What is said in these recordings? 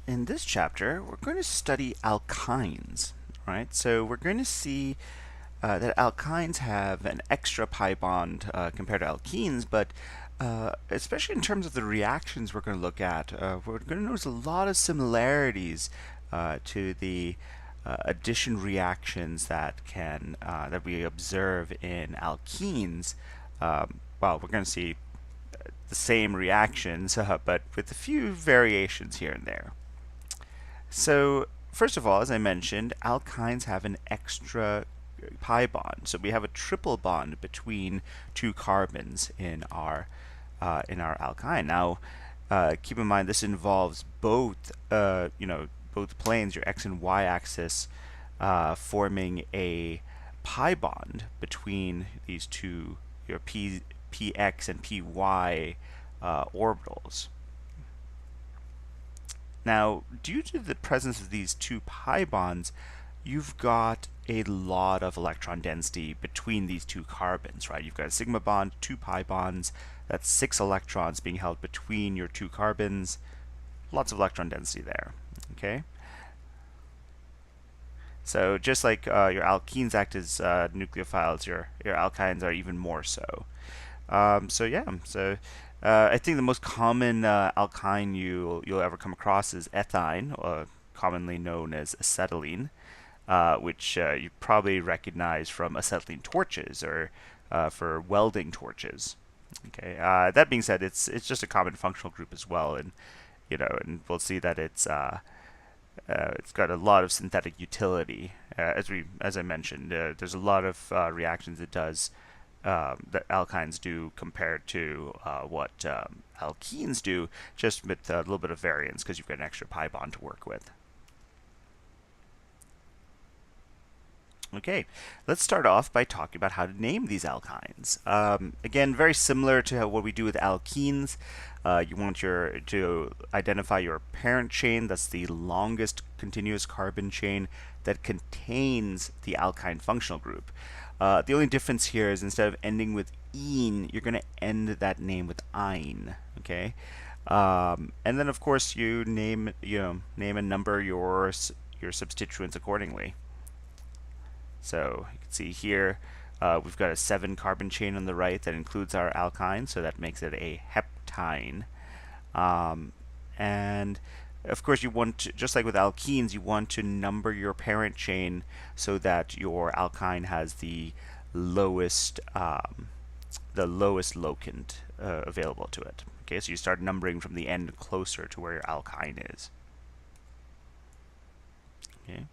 In this chapter, we're going to study alkynes, right? So we're going to see that alkynes have an extra pi bond compared to alkenes, but especially in terms of the reactions we're going to look at, we're going to notice a lot of similarities to the addition reactions that we observe in alkenes. Well, we're going to see the same reactions, but with a few variations here and there. So, first of all, as I mentioned, alkynes have an extra pi bond. So we have a triple bond between two carbons in our alkyne. Now, keep in mind this involves both both planes, your x and y axis, forming a pi bond between these two, your px and py orbitals. Now, due to the presence of these two pi bonds, you've got a lot of electron density between these two carbons, right? You've got a sigma bond, two pi bonds, that's 6 electrons being held between your two carbons. Lots of electron density there, okay? So just like your alkenes act as nucleophiles, your alkynes are even more so. I think the most common alkyne you'll ever come across is ethyne, commonly known as acetylene, which you probably recognize from acetylene torches or for welding torches. Okay. That being said, it's just a common functional group as well, and and we'll see that it's got a lot of synthetic utility. As I mentioned, there's a lot of reactions it does that alkynes do compared to what alkenes do, just with a little bit of variance because you've got an extra pi bond to work with. Okay, let's start off by talking about how to name these alkynes. Again, very similar to what we do with alkenes. You want to identify your parent chain, that's the longest continuous carbon chain that contains the alkyne functional group. The only difference here is instead of ending with "ene," you're going to end that name with "eine." Okay, and then of course you name and number your substituents accordingly. So you can see here we've got a 7 carbon chain on the right that includes our alkyne, so that makes it a heptyne. And of course, you want to, just like with alkenes, you want to number your parent chain so that your alkyne has the lowest locant available to it. Okay, so you start numbering from the end closer to where your alkyne is. Okay.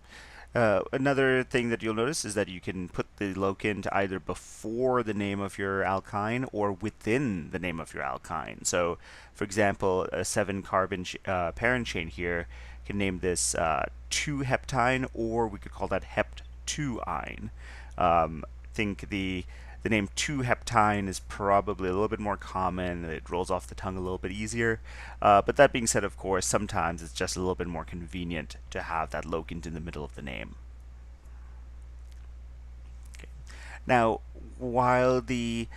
Another thing that you'll notice is that you can put the locant either before the name of your alkyne or within the name of your alkyne. So, for example, a 7 carbon parent chain here can name this 2-heptyne, or we could call that hept2-ine. Think the name 2-heptyne is probably a little bit more common. It rolls off the tongue a little bit easier. But that being said, of course, sometimes it's just a little bit more convenient to have that locant in the middle of the name. Okay. Now, while the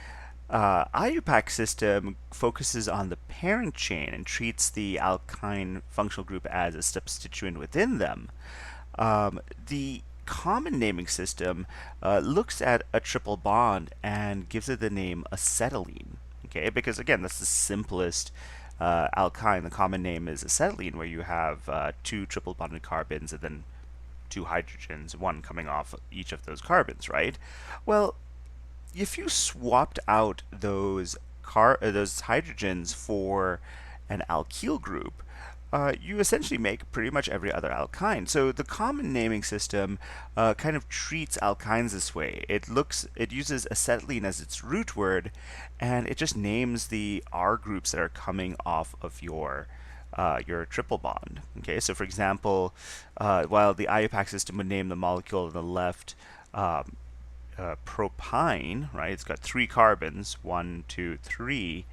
IUPAC system focuses on the parent chain and treats the alkyne functional group as a substituent within them, the common naming system looks at a triple bond and gives it the name acetylene. Okay, because again, that's the simplest alkyne. The common name is acetylene, where you have 2 triple bonded carbons and then 2 hydrogens, one coming off each of those carbons, right? Well, if you swapped out those hydrogens for an alkyl group, you essentially make pretty much every other alkyne. So the common naming system kind of treats alkynes this way. It uses acetylene as its root word, and it just names the R groups that are coming off of your triple bond. Okay, so for example, while the IUPAC system would name the molecule on the left propyne, right? It's got 3 carbons, 1, 2, 3.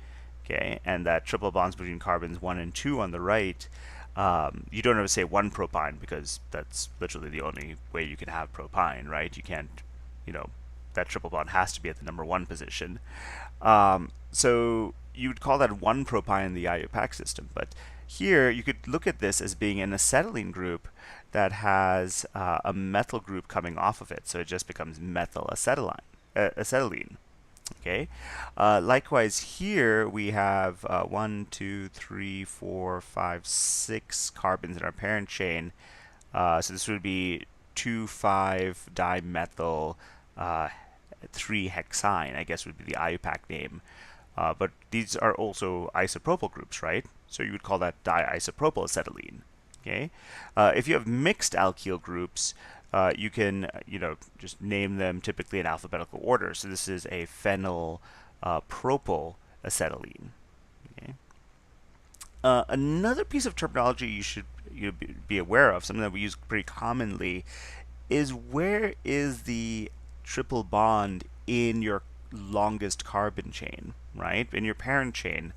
Okay, and that triple bonds between carbons 1 and 2 on the right. You don't ever say 1-propyne because that's literally the only way you can have propyne, right? You can't, that triple bond has to be at the number 1 position. So you would call that 1-propyne in the IUPAC system, but here you could look at this as being an acetylene group that has a methyl group coming off of it, so it just becomes methyl acetylene. Okay. Likewise, here we have 1, 2, 3, 4, 5, 6 carbons in our parent chain. So this would be 2,5-dimethyl 3-hexyne, I guess would be the IUPAC name. But these are also isopropyl groups, right? So you would call that diisopropyl acetylene. Okay. If you have mixed alkyl groups, you can, just name them typically in alphabetical order. So this is a phenyl propyl acetylene. Okay. Another piece of terminology you should be aware of, something that we use pretty commonly, is where is the triple bond in your longest carbon chain, right? In your parent chain,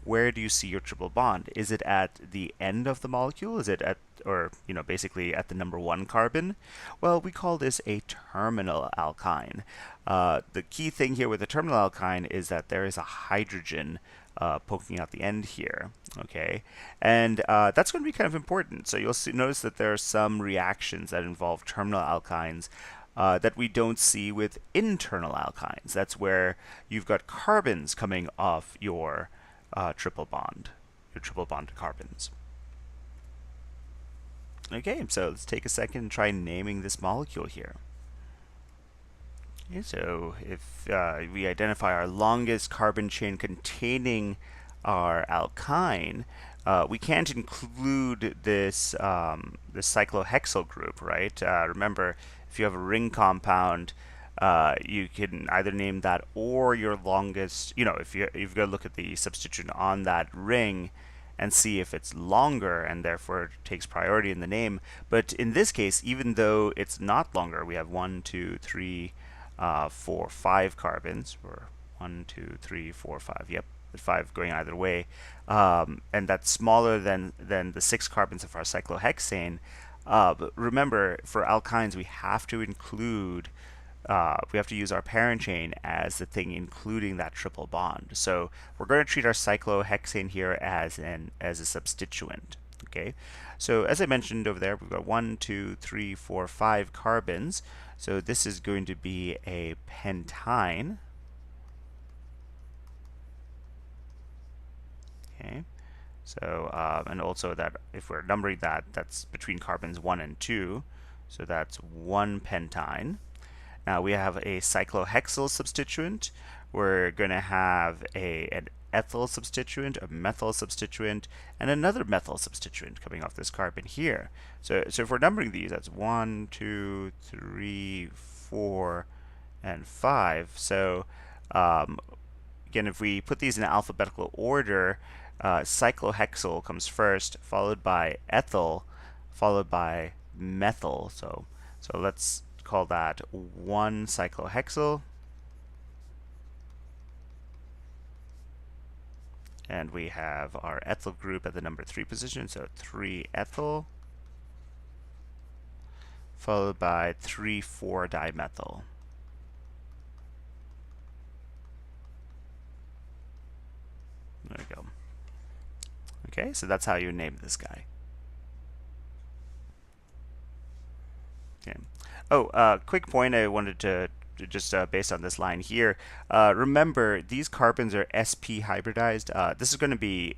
where do you see your triple bond? Is it at the end of the molecule? Is it at, or basically at the number 1 carbon? Well, we call this a terminal alkyne. The key thing here with a terminal alkyne is that there is a hydrogen poking out the end here, okay? And that's going to be kind of important. So you'll notice that there are some reactions that involve terminal alkynes that we don't see with internal alkynes. That's where you've got carbons coming off your triple bond carbons. Okay, so let's take a second and try naming this molecule here. Okay, so if we identify our longest carbon chain containing our alkyne, we can't include this this cyclohexyl group, right? Remember, if you have a ring compound, you can either name that or your longest, if you've got to look at the substituent on that ring and see if it's longer and therefore takes priority in the name. But in this case, even though it's not longer, we have 1, 2, 3, 4, 5 carbons, or 1, 2, 3, 4, 5. Yep, 5 going either way, and that's smaller than the 6 carbons of our cyclohexane. But remember, for alkynes, we have to include, we have to use our parent chain as the thing including that triple bond. So we're going to treat our cyclohexane here as a substituent. Okay, so as I mentioned over there, we've got 1, 2, 3, 4, 5 carbons. So this is going to be a pentyne. Okay, so and also that if we're numbering that, that's between carbons 1 and 2. So that's 1 pentyne. Now we have a cyclohexyl substituent. We're going to have an ethyl substituent, a methyl substituent, and another methyl substituent coming off this carbon here. So if we're numbering these, that's 1, 2, 3, 4, and 5. So again, if we put these in alphabetical order, cyclohexyl comes first, followed by ethyl, followed by methyl. So let's call that 1 cyclohexyl, and we have our ethyl group at the number 3 position, so 3 ethyl, followed by 3, 4 dimethyl. There we go. Okay, so that's how you name this guy. Okay. Oh, quick point I wanted to just based on this line here. Remember, these carbons are sp hybridized. This is going to be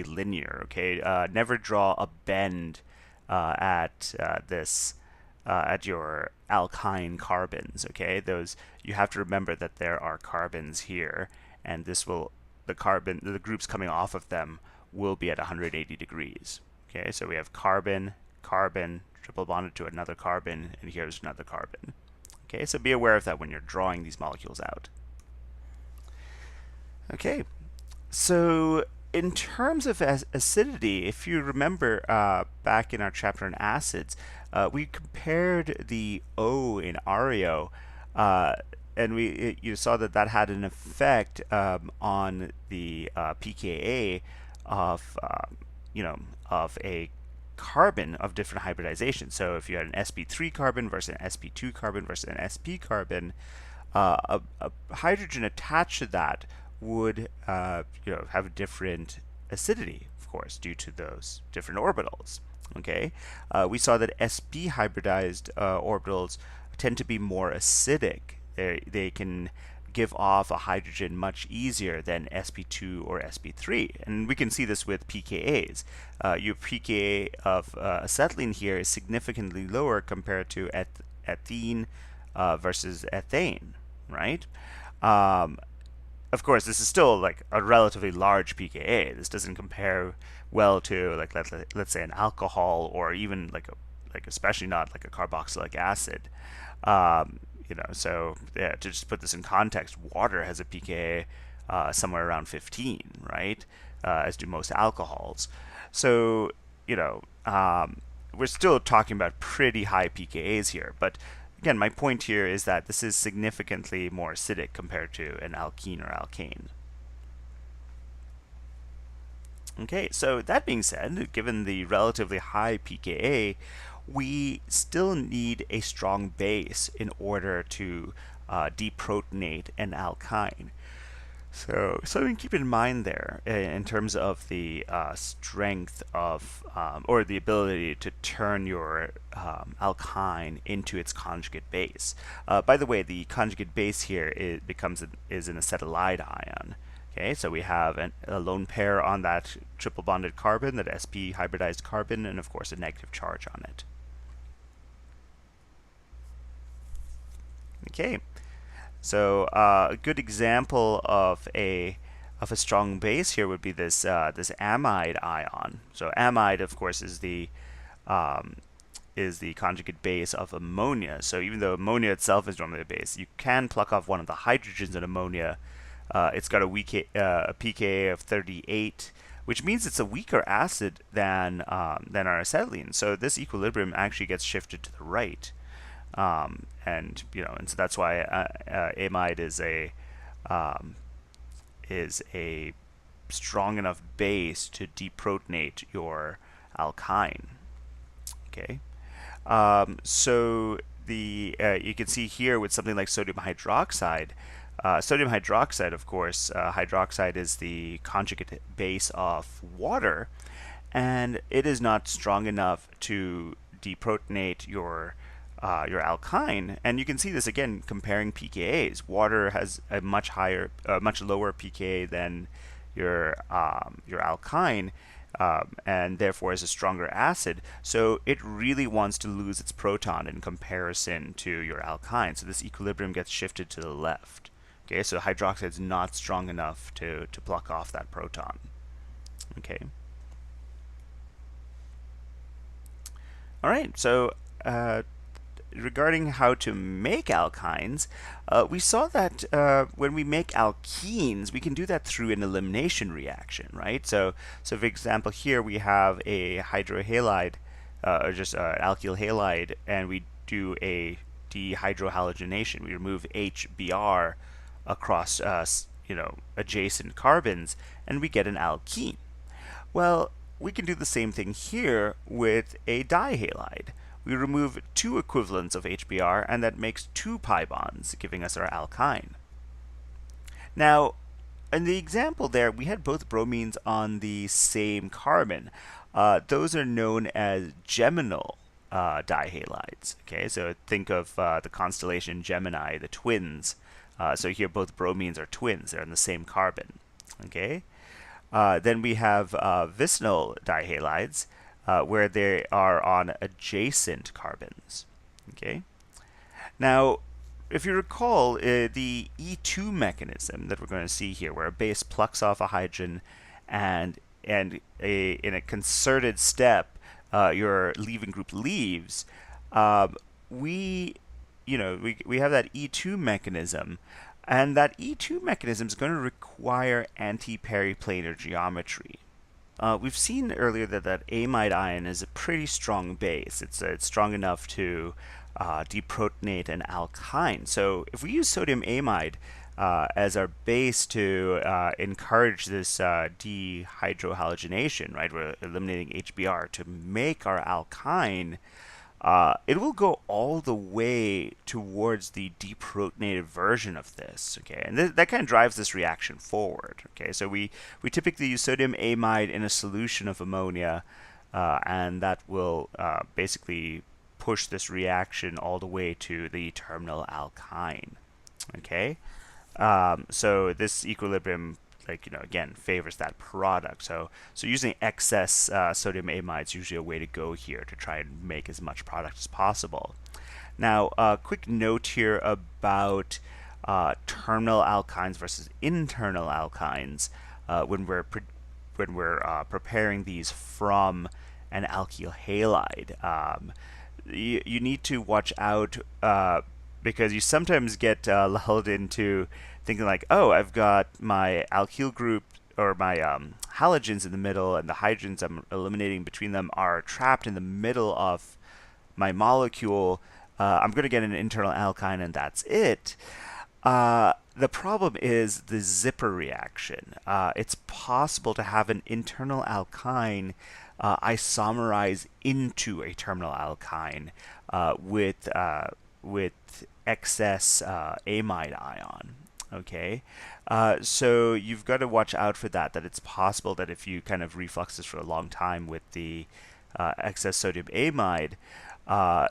linear. Okay, never draw a bend at at your alkyne carbons. Okay, those you have to remember that there are carbons here, and the groups coming off of them will be at 180 degrees. Okay, so we have carbon, carbon, triple bonded to another carbon, and here's another carbon. Okay, so be aware of that when you're drawing these molecules out. Okay, so in terms of acidity, if you remember back in our chapter on acids, we compared the O in ARIO, and you saw that had an effect on the pKa of of a carbon of different hybridization. So if you had an sp3 carbon versus an sp2 carbon versus an sp carbon, a hydrogen attached to that would have a different acidity, of course, due to those different orbitals. Okay, we saw that sp hybridized orbitals tend to be more acidic. They can give off a hydrogen much easier than sp2 or sp3, and we can see this with pKa's. Your pKa of acetylene here is significantly lower compared to ethene versus ethane, right? Of course, this is still like a relatively large pKa. This doesn't compare well to like let's say an alcohol, or even like especially not like a carboxylic acid. So yeah, to just put this in context, water has a pKa somewhere around 15, right? As do most alcohols. So we're still talking about pretty high pKa's here, but again, my point here is that this is significantly more acidic compared to an alkene or alkane. Okay, so that being said, given the relatively high pKa, we still need a strong base in order to deprotonate an alkyne. So something to keep in mind there in terms of the strength of, or the ability to turn your alkyne into its conjugate base. By the way, the conjugate base here is an acetylide ion. Okay, so we have a lone pair on that triple bonded carbon, that sp hybridized carbon, and of course a negative charge on it. Okay, so a good example of a strong base here would be this this amide ion. So amide, of course, is the conjugate base of ammonia. So even though ammonia itself is normally a base, you can pluck off one of the hydrogens in ammonia. It's got a pKa of 38, which means it's a weaker acid than our acetylene. So this equilibrium actually gets shifted to the right, and so that's why amide is a strong enough base to deprotonate your alkyne. Okay, so you can see here with something like sodium hydroxide. Sodium hydroxide, of course, hydroxide is the conjugate base of water, and it is not strong enough to deprotonate your alkyne. And you can see this again comparing pKa's. Water has a much lower pKa than your alkyne, and therefore is a stronger acid. So it really wants to lose its proton in comparison to your alkyne. So this equilibrium gets shifted to the left. Okay, so hydroxide is not strong enough to pluck off that proton. Okay. All right, so regarding how to make alkynes, we saw that when we make alkenes, we can do that through an elimination reaction, right? So for example, here we have a hydrohalide, or just alkyl halide, and we do a dehydrohalogenation. We remove HBr across adjacent carbons, and we get an alkene. Well, we can do the same thing here with a dihalide. We remove two equivalents of HBr, and that makes 2 pi bonds, giving us our alkyne. Now, in the example there, we had both bromines on the same carbon. Those are known as geminal dihalides. Okay, so think of the constellation Gemini, the twins. So here both bromines are twins. They're on the same carbon. Okay. Then we have vicinal dihalides, where they are on adjacent carbons. Okay. Now, if you recall, the E2 mechanism that we're going to see here, where a base plucks off a hydrogen, and in a concerted step, your leaving group leaves, we have that E2 mechanism, and that E2 mechanism is going to require anti-periplanar geometry. We've seen earlier that amide ion is a pretty strong base. It's strong enough to deprotonate an alkyne. So if we use sodium amide as our base to encourage this dehydrohalogenation, right? We're eliminating HBr to make our alkyne. it will go all the way towards the deprotonated version of this. Okay, and that kind of drives this reaction forward. Okay, so we typically use sodium amide in a solution of ammonia, and that will basically push this reaction all the way to the terminal alkyne. Okay, so this equilibrium, like, again, favors that product. So using excess sodium amide is usually a way to go here to try and make as much product as possible. Now, a quick note here about terminal alkynes versus internal alkynes when we're preparing these from an alkyl halide. You need to watch out because you sometimes get lulled into thinking like, oh, I've got my alkyl group or my halogens in the middle, and the hydrogens I'm eliminating between them are trapped in the middle of my molecule. I'm going to get an internal alkyne, and that's it. The problem is the zipper reaction. It's possible to have an internal alkyne isomerize into a terminal alkyne with excess amide ion. Okay, so you've got to watch out for that. That it's possible that if you kind of reflux this for a long time with the excess sodium amide,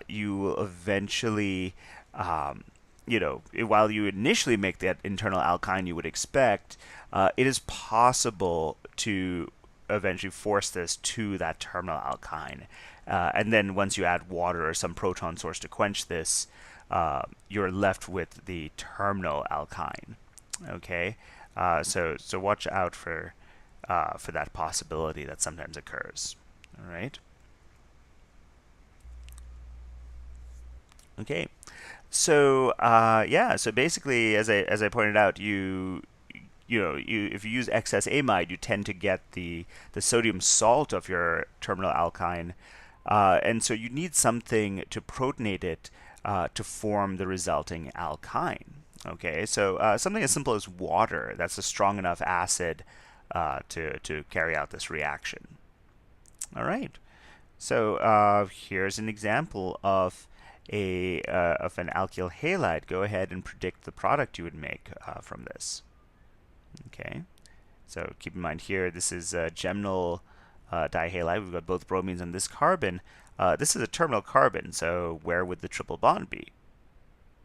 you will eventually, while you initially make that internal alkyne you would expect, it is possible to eventually force this to that terminal alkyne. And then once you add water or some proton source to quench this, you're left with the terminal alkyne. Okay, so watch out for that possibility that sometimes occurs. All right. Okay, so so basically, as I pointed out, if you use excess amide, you tend to get the sodium salt of your terminal alkyne, and so you need something to protonate it to form the resulting alkyne. Okay, so something as simple as water, that's a strong enough acid to carry out this reaction. All right, so here's an example of an alkyl halide. Go ahead and predict the product you would make from this. Okay, so keep in mind here, this is geminal dihalide. We've got both bromines on this carbon. This is a terminal carbon, so where would the triple bond be?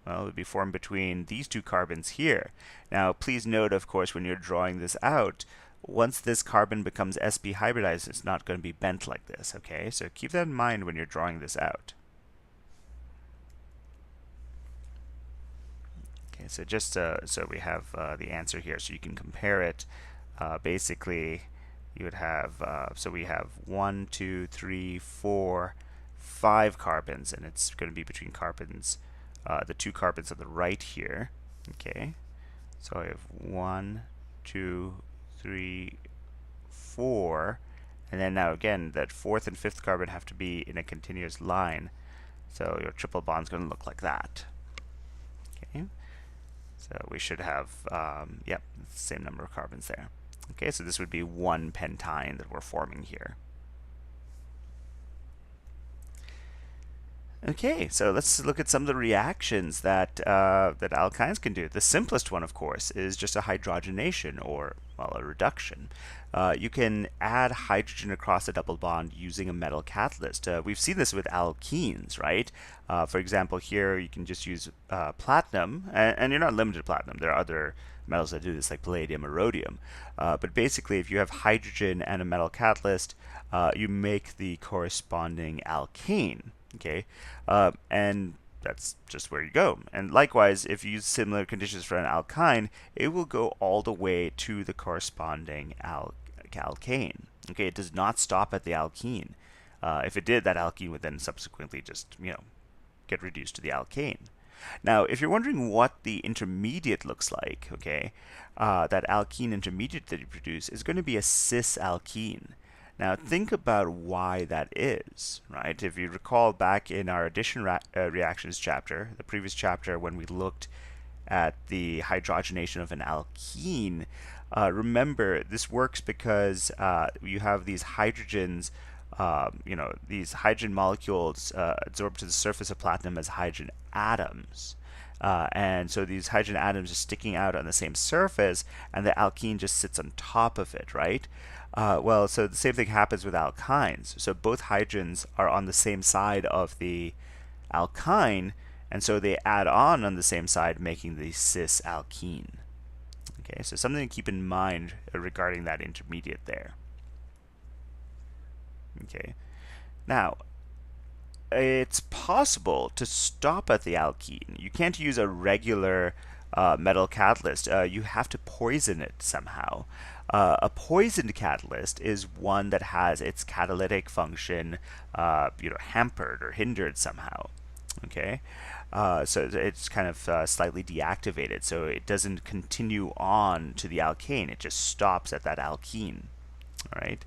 Well, it would be formed between these two carbons here. Now, please note, of course, when you're drawing this out, once this carbon becomes sp hybridized, it's not going to be bent like this, okay? So keep that in mind when you're drawing this out. Okay, so just so we have the answer here, so you can compare it. Basically, you would have, so we have 1, 2, 3, 4, 5 carbons, and it's going to be between carbons, the two carbons on the right here. Okay, so I have 1, 2, 3, 4, and then now again, that fourth and fifth carbon have to be in a continuous line, so your triple bond's going to look like that. Okay, so we should have, yep, the same number of carbons there. Okay, so this would be one pentyne that we're forming here. Okay, so let's look at some of the reactions that that alkynes can do. The simplest one, of course, is just a hydrogenation, or, well, a reduction. You can add hydrogen across a double bond using a metal catalyst. We've seen this with alkenes, right? For example, here you can just use platinum, and you're not limited to platinum. There are other metals that do this, like palladium or rhodium. But basically, if you have hydrogen and a metal catalyst, you make the corresponding alkane. Okay, and that's just where you go. And likewise, if you use similar conditions for an alkyne, it will go all the way to the corresponding alkane. Okay, it does not stop at the alkene. If it did, that alkene would then subsequently just, get reduced to the alkane. Now, if you're wondering what the intermediate looks like, okay, that alkene intermediate that you produce is going to be a cis alkene. Now, think about why that is, right? If you recall back in our addition reactions chapter, the previous chapter when we looked at the hydrogenation of an alkene, remember this works because you have these hydrogens these hydrogen molecules adsorb to the surface of platinum as hydrogen atoms. And so these hydrogen atoms are sticking out on the same surface, and the alkene just sits on top of it, right? Well, so the same thing happens with alkynes. So both hydrogens are on the same side of the alkyne, and so they add on the same side, making the cis alkene. Okay, so something to keep in mind regarding that intermediate there. Okay, now it's possible to stop at the alkene. You can't use a regular metal catalyst. You have to poison it somehow. A poisoned catalyst is one that has its catalytic function, hampered or hindered somehow. Okay, so it's kind of slightly deactivated, so it doesn't continue on to the alkane. It just stops at that alkene. All right.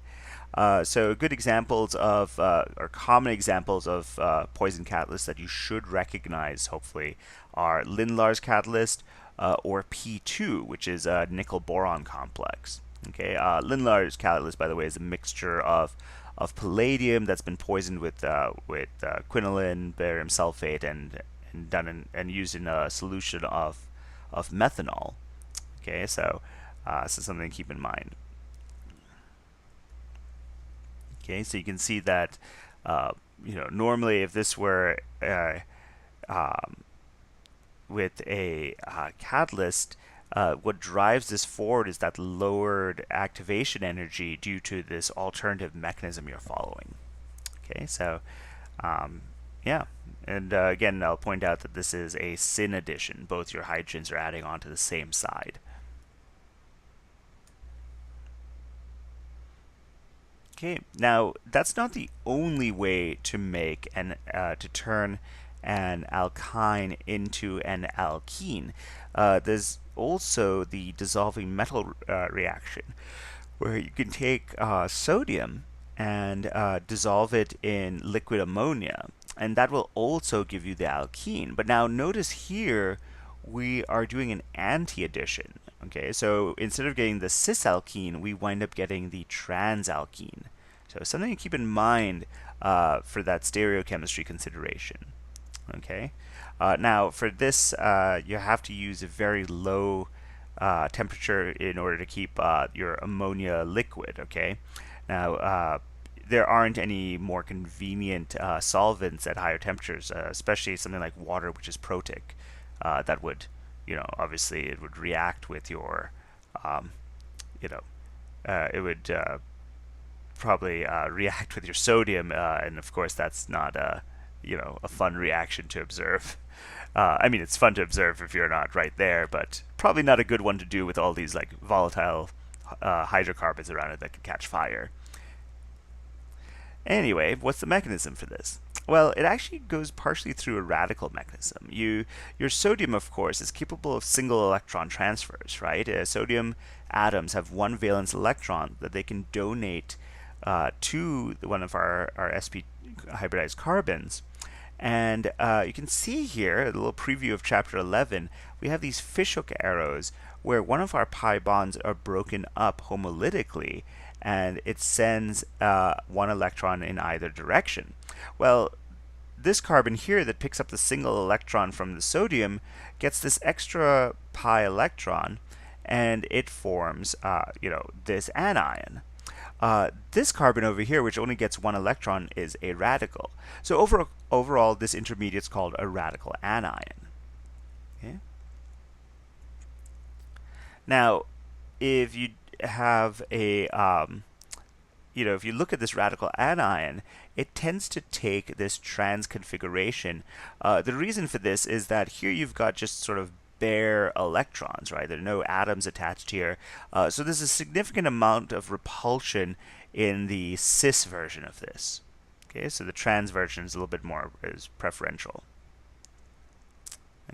So good examples of, or common examples of poison catalysts that you should recognize, hopefully, are Lindlar's catalyst or P2, which is a nickel-boron complex. Okay, Lindlar's catalyst, by the way, is a mixture of palladium that's been poisoned with quinoline, barium sulfate, and used in a solution of methanol. Okay, so something to keep in mind. Okay, so you can see that normally if this were with a catalyst, what drives this forward is that lowered activation energy due to this alternative mechanism you're following. Okay, so yeah, and again, I'll point out that this is a syn addition. Both your hydrogens are adding on to the same side. Okay, now that's not the only way to make to turn an alkyne into an alkene. There's also the dissolving metal reaction, where you can take sodium and dissolve it in liquid ammonia, and that will also give you the alkene. But now notice here we are doing an anti-addition. Okay, so instead of getting the cis alkene, we wind up getting the trans alkene. So something to keep in mind for that stereochemistry consideration. Okay, now for this, you have to use a very low temperature in order to keep your ammonia liquid. Okay, now there aren't any more convenient solvents at higher temperatures, especially something like water, which is protic, that would, obviously it would react with your, it would probably react with your sodium, and of course that's not a fun reaction to observe. I mean, it's fun to observe if you're not right there, but probably not a good one to do with all these like volatile hydrocarbons around it that could catch fire. Anyway, what's the mechanism for this? Well, it actually goes partially through a radical mechanism. Your sodium, of course, is capable of single electron transfers, right? Sodium atoms have one valence electron that they can donate to one of our sp hybridized carbons. And you can see here, a little preview of chapter 11, we have these fishhook arrows where one of our pi bonds are broken up homolytically, and it sends one electron in either direction. Well, this carbon here that picks up the single electron from the sodium gets this extra pi electron, and it forms, this anion. This carbon over here, which only gets one electron, is a radical. So overall, this intermediate is called a radical anion. Okay. Now, if you have a, if you look at this radical anion, it tends to take this trans configuration. The reason for this is that here you've got just sort of bare electrons, right? There are no atoms attached here. So there's a significant amount of repulsion in the cis version of this. Okay, so the trans version is a little bit more preferential.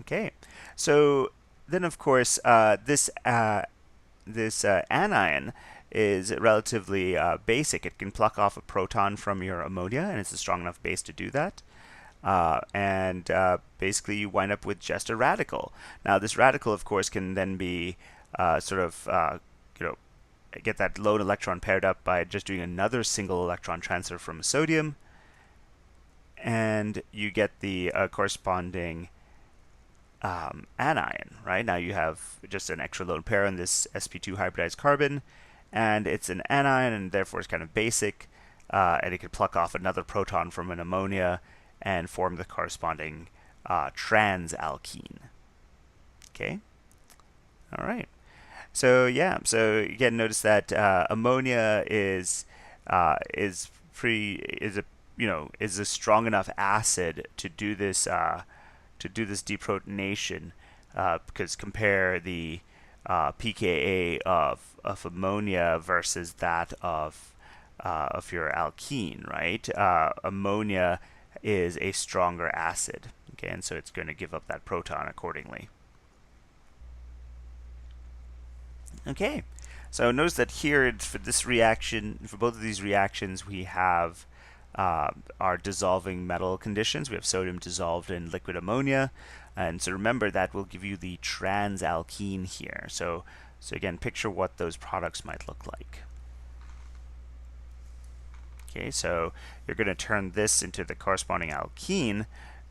Okay, so then of course this anion is relatively basic. It can pluck off a proton from your ammonia, and it's a strong enough base to do that. Basically you wind up with just a radical. Now this radical, of course, can then be get that lone electron paired up by just doing another single electron transfer from sodium, and you get the corresponding anion, right? Now you have just an extra lone pair on this sp2 hybridized carbon, and it's an anion, and therefore it's kind of basic, and it could pluck off another proton from an ammonia and form the corresponding trans alkene. Okay. All right. So yeah. So again, notice that ammonia is a strong enough acid to do this deprotonation, because compare the pKa of ammonia versus that of your alkene, right? Ammonia is a stronger acid, okay, and so it's going to give up that proton accordingly. Okay, so notice that here for this reaction, for both of these reactions, we have our dissolving metal conditions. We have sodium dissolved in liquid ammonia, and so remember that will give you the trans alkene here. So again, picture what those products might look like. Okay, so you're going to turn this into the corresponding alkene.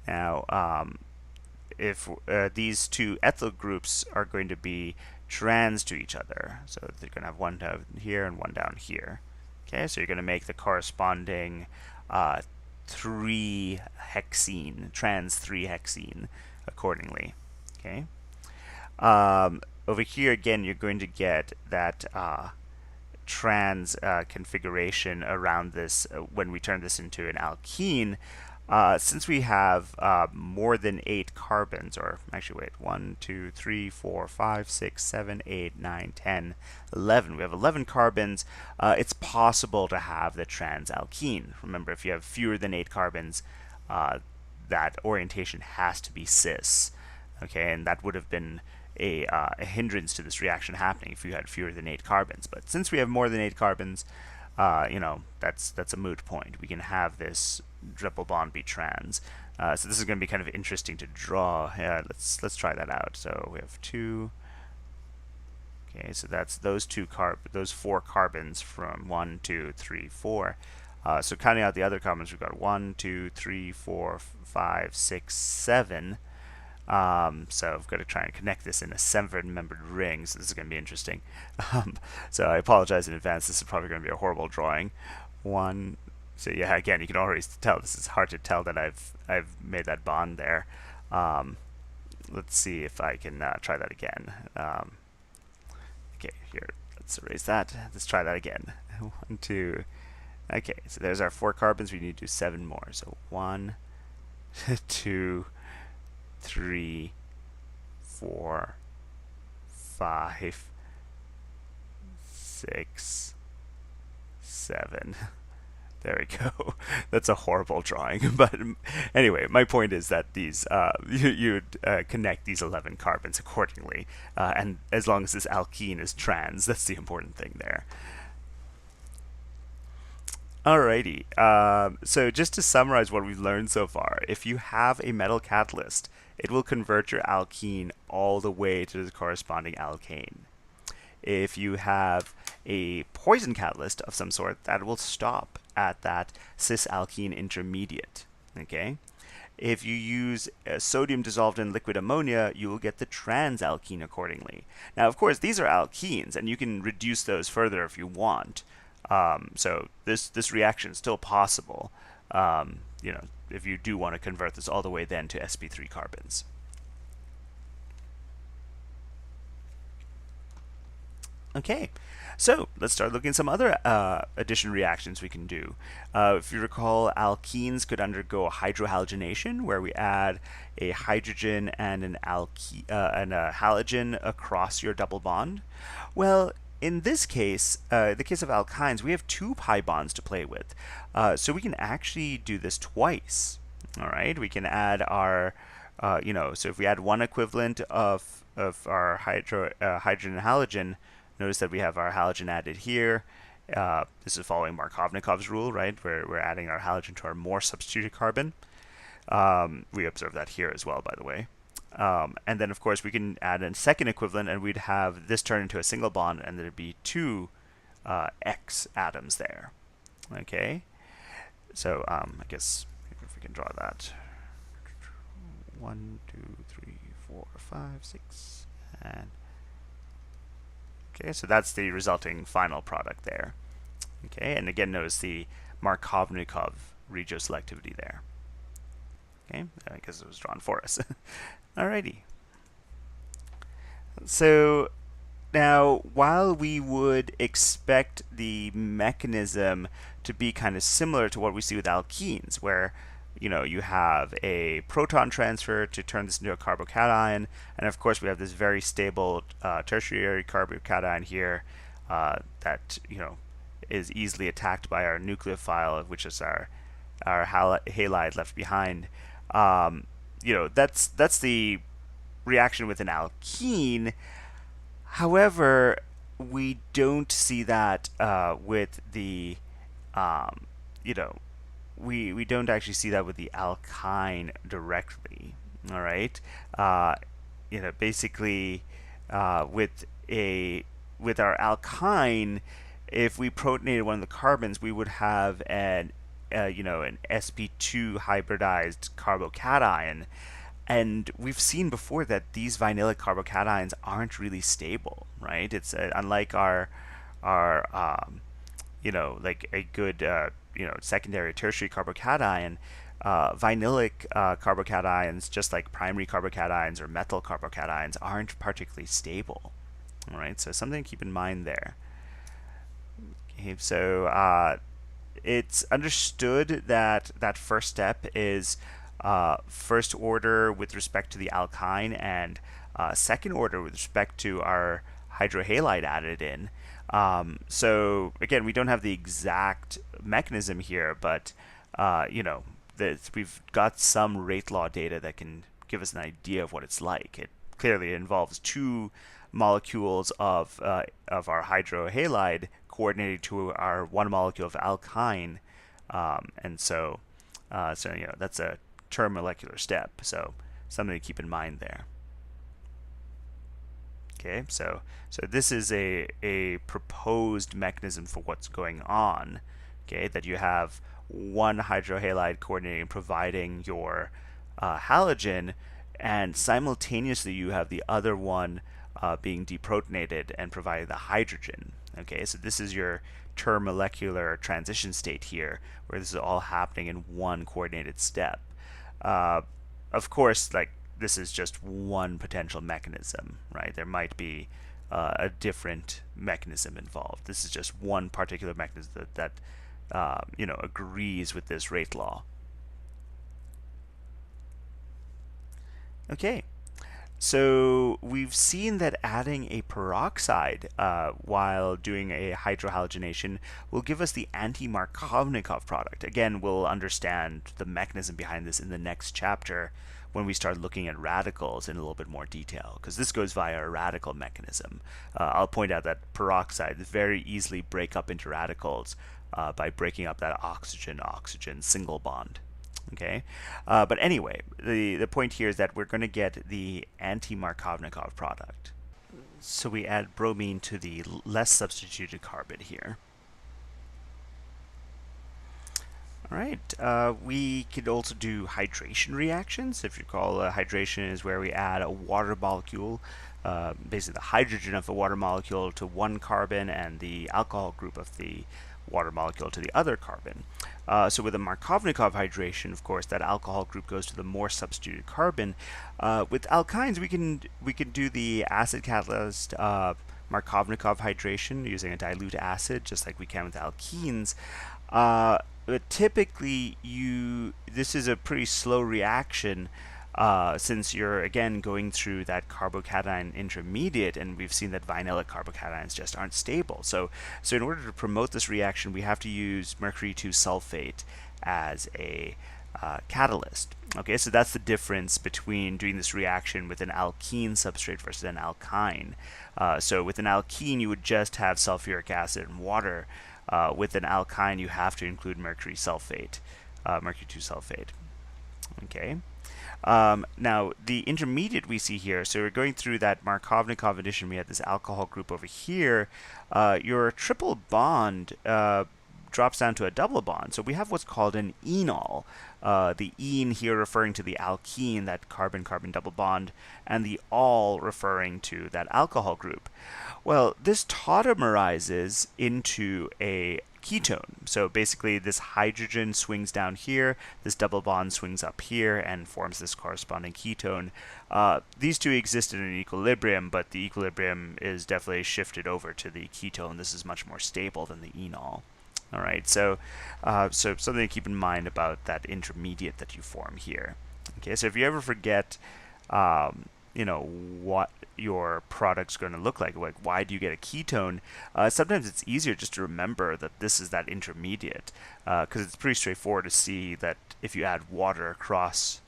Now, if these two ethyl groups are going to be trans to each other, so they're going to have one down here and one down here. Okay, so you're going to make the corresponding 3-hexene, trans 3-hexene accordingly. Okay. Over here again, you're going to get that trans configuration around this when we turn this into an alkene. Since we have more than 8 carbons, or actually wait, 1, 2, 3, 4, 5, 6, 7, 8, 9, 10, 11. We have 11 carbons. It's possible to have the trans alkene. Remember, if you have fewer than 8 carbons, that orientation has to be cis. Okay, and that would have been a hindrance to this reaction happening if you had fewer than 8 carbons. But since we have more than 8 carbons, that's a moot point. We can have this triple bond be trans. So this is going to be kind of interesting to draw. Let's try that out. So we have 2. Okay, so that's those 4 carbons from 1, 2, 3, 4. So counting out the other carbons, we've got 1, 2, 3, 4, 5, 6, 7. So I've got to try and connect this in a 7-membered ring, so this is going to be interesting. So I apologize in advance. This is probably going to be a horrible drawing. So yeah, again, you can already tell this is hard to tell that I've made that bond there. Let's see if I can try that again. Okay, here, let's erase that. Let's try that again. 1, 2. Okay, so there's our 4 carbons. We need to do 7 more. So 1, 2, 3, 4, 5, 6, 7. There we go. That's a horrible drawing, but anyway, my point is that these you'd connect these 11 carbons accordingly, and as long as this alkene is trans, that's the important thing there. Alrighty, so just to summarize what we've learned so far, if you have a metal catalyst, it will convert your alkene all the way to the corresponding alkane. If you have a poison catalyst of some sort, that will stop at that cis-alkene intermediate. Okay? If you use sodium dissolved in liquid ammonia, you will get the trans alkene accordingly. Now, of course, these are alkenes, and you can reduce those further if you want. So this reaction is still possible, if you do want to convert this all the way then to sp3 carbons. Okay, so let's start looking at some other addition reactions we can do. If you recall, alkenes could undergo a hydrohalogenation, where we add a hydrogen and and a halogen across your double bond. Well, in this case, the case of alkynes, we have 2 pi bonds to play with. So we can actually do this twice. All right, we can add our, so if we add 1 equivalent of our hydrogen and halogen, notice that we have our halogen added here. This is following Markovnikov's rule, right? Where we're adding our halogen to our more substituted carbon. We observe that here as well, by the way. And then, of course, we can add a second equivalent, and we'd have this turn into a single bond, and there'd be 2 X atoms there. Okay, so I guess if we can draw that, 1, 2, 3, 4, 5, 6, and okay, so that's the resulting final product there. Okay, and again, notice the Markovnikov regioselectivity there. Okay, because it was drawn for us. Alrighty. So now, while we would expect the mechanism to be kind of similar to what we see with alkenes, where you have a proton transfer to turn this into a carbocation, and of course we have this very stable tertiary carbocation here that is easily attacked by our nucleophile, which is our halide left behind. That's the reaction with an alkene. However, we don't see that with the, we don't actually see that with the alkyne directly. All right, basically, with our alkyne, if we protonated one of the carbons, we would have an sp2 hybridized carbocation. And we've seen before that these vinylic carbocations aren't really stable, right? It's unlike our like a good secondary or tertiary carbocation. Vinylic carbocations, just like primary carbocations or methyl carbocations, aren't particularly stable. All right, so something to keep in mind there. Okay, so it's understood that that first step is first order with respect to the alkyne and second order with respect to our hydrohalide added in. So again, we don't have the exact mechanism here, but we've got some rate law data that can give us an idea of what it's like. It clearly involves two molecules of our hydrohalide coordinated to our one molecule of alkyne, and so that's a term molecular step. So something to keep in mind there. Okay, so this is a proposed mechanism for what's going on. Okay, that you have one hydrohalide coordinating providing your halogen, and simultaneously you have the other one being deprotonated and providing the hydrogen. Okay, so this is your term molecular transition state here, where this is all happening in one coordinated step. Of course, like this is just one potential mechanism, right? There might be a different mechanism involved. This is just one particular mechanism that agrees with this rate law. Okay, so we've seen that adding a peroxide while doing a hydrohalogenation will give us the anti-Markovnikov product. Again, we'll understand the mechanism behind this in the next chapter when we start looking at radicals in a little bit more detail, because this goes via a radical mechanism. I'll point out that peroxides very easily break up into radicals by breaking up that oxygen-oxygen single bond. Okay, but anyway, the point here is that we're going to get the anti-Markovnikov product. So we add bromine to the less substituted carbon here. All right, we could also do hydration reactions. If you recall, hydration is where we add a water molecule, basically the hydrogen of the water molecule to one carbon and the alcohol group of the water molecule to the other carbon. So with a Markovnikov hydration, of course, that alcohol group goes to the more substituted carbon. With alkynes, we can do the acid catalyst Markovnikov hydration using a dilute acid, just like we can with alkenes. But typically, this is a pretty slow reaction since you're again going through that carbocation intermediate, and we've seen that vinylic carbocations just aren't stable. So in order to promote this reaction, we have to use mercury 2 sulfate as a catalyst. Okay, so that's the difference between doing this reaction with an alkene substrate versus an alkyne. So with an alkene, you would just have sulfuric acid and water. With an alkyne, you have to include mercury sulfate, mercury 2 sulfate. Okay. Now, the intermediate we see here, so we're going through that Markovnikov addition. We had this alcohol group over here. Your triple bond drops down to a double bond. So we have what's called an enol. The ene here referring to the alkene, that carbon-carbon double bond, and the ol referring to that alcohol group. Well, this tautomerizes into a ketone. So basically, this hydrogen swings down here, this double bond swings up here, and forms this corresponding ketone. These two exist in an equilibrium, but the equilibrium is definitely shifted over to the ketone. This is much more stable than the enol. All right, so something to keep in mind about that intermediate that you form here. Okay, so if you ever forget, what your product's going to look like why do you get a ketone, sometimes it's easier just to remember that this is that intermediate, because it's pretty straightforward to see that if you add water across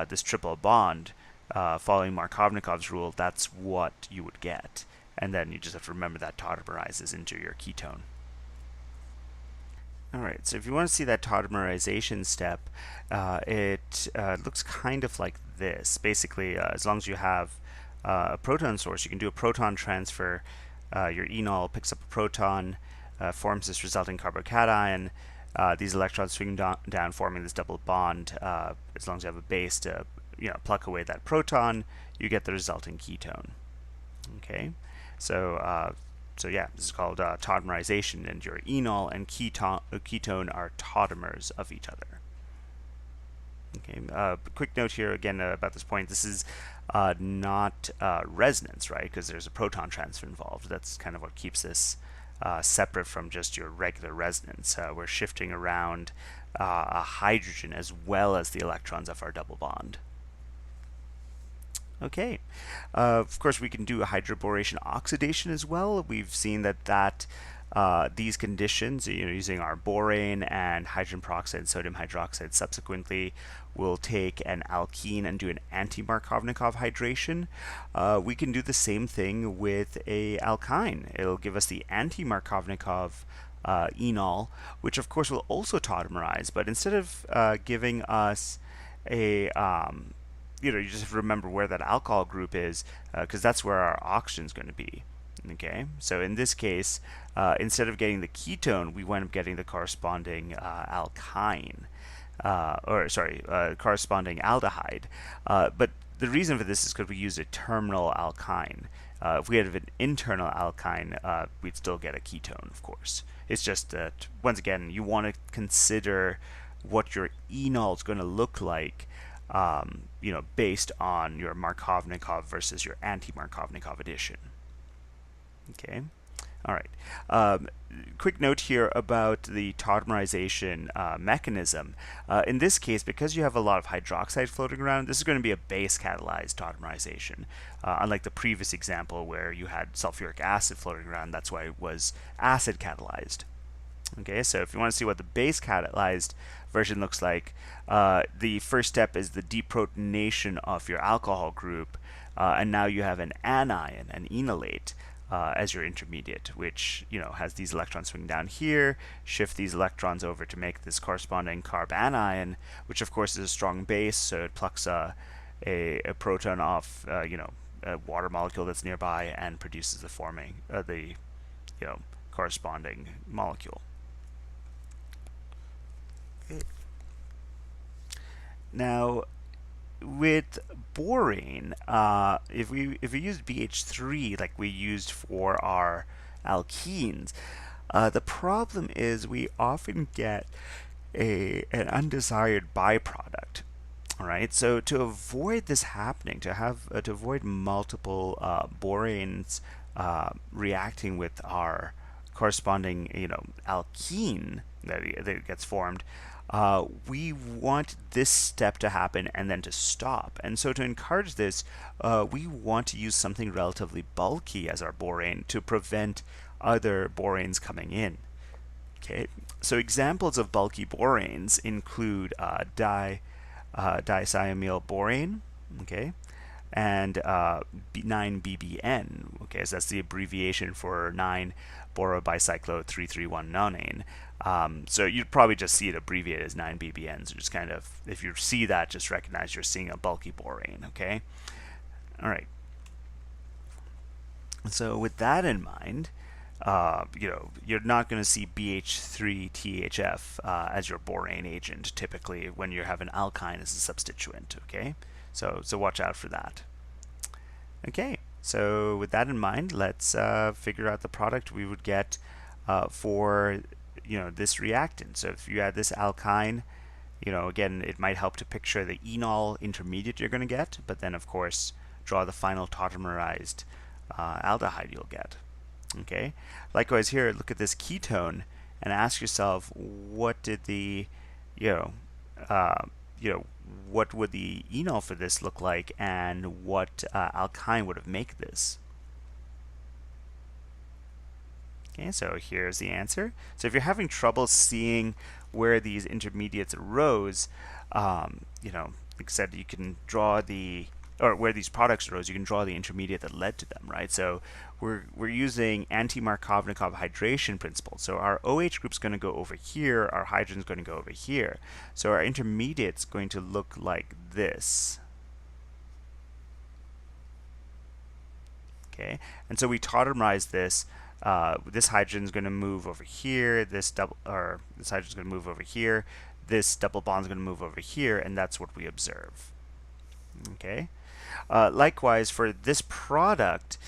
this triple bond, following Markovnikov's rule, that's what you would get. And then you just have to remember that tautomerizes into your ketone. All right, so if you want to see that tautomerization step, it looks kind of like this. Basically, as long as you have a proton source, you can do a proton transfer. Your enol picks up a proton, forms this resulting carbocation. These electrons swing down, forming this double bond. As long as you have a base to pluck away that proton, you get the resulting ketone. Okay, so yeah, this is called tautomerization, and your enol and ketone are tautomers of each other. Okay, quick note here again about this point. This is not resonance, right? Because there's a proton transfer involved. That's kind of what keeps this separate from just your regular resonance. We're shifting around a hydrogen as well as the electrons of our double bond. Okay, of course we can do a hydroboration oxidation as well. We've seen that these conditions, using our borane and hydrogen peroxide and sodium hydroxide subsequently, will take an alkene and do an anti-Markovnikov hydration. We can do the same thing with a alkyne. It'll give us the anti-Markovnikov enol, which of course will also tautomerize, but instead of giving us a you just have to remember where that alcohol group is, because that's where our oxygen is going to be. Okay, so in this case, instead of getting the ketone, we wind up getting the corresponding alkyne, corresponding aldehyde. But the reason for this is because we use a terminal alkyne. If we had an internal alkyne, we'd still get a ketone, of course. It's just that, once again, you want to consider what your enol is going to look like, based on your Markovnikov versus your anti-Markovnikov addition. Okay, all right. Quick note here about the tautomerization mechanism. In this case, because you have a lot of hydroxide floating around, this is going to be a base catalyzed tautomerization. Unlike the previous example where you had sulfuric acid floating around, that's why it was acid catalyzed. Okay, so if you want to see what the base catalyzed version looks like, the first step is the deprotonation of your alcohol group, and now you have an anion, an enolate, as your intermediate, which has these electrons swing down here, shift these electrons over to make this corresponding carbanion, which of course is a strong base, so it plucks a proton off a water molecule that's nearby and produces the corresponding molecule. Now, with borane, if we use BH3 like we used for our alkenes, the problem is we often get an undesired byproduct. All right, so to avoid this happening, to avoid multiple boranes reacting with our corresponding alkene that gets formed, we want this step to happen and then to stop. And so to encourage this, we want to use something relatively bulky as our borane to prevent other boranes coming in. Okay, so examples of bulky boranes include dicyamyl borane, okay, and 9-BBN, okay, so that's the abbreviation for 9-borobicyclo 331 nonane. So you'd probably just see it abbreviated as 9-BBN. So just kind of, if you see that, just recognize you're seeing a bulky borane, okay? All right. So with that in mind, you're not going to see BH3THF as your borane agent typically when you have an alkyne as a substituent, okay? So watch out for that. Okay, so with that in mind, let's figure out the product we would get for this reactant. So if you add this alkyne, again, it might help to picture the enol intermediate you're going to get, but then of course draw the final tautomerized aldehyde you'll get. Okay. Likewise here, look at this ketone and ask yourself, what did the, what would the enol for this look like, and what alkyne would have make this? Okay, so here's the answer. So if you're having trouble seeing where these intermediates arose, like I said, you can draw or where these products arose, you can draw the intermediate that led to them, right? So we're using anti-Markovnikov hydration principle. So our OH group's going to go over here, our hydrogen's going to go over here. So our intermediate's going to look like this. Okay, and so we tautomerize this. This hydrogen is going to move over here. This hydrogen is going to move over here. This double bond is going to move over here, and that's what we observe. Okay. Likewise, for this product,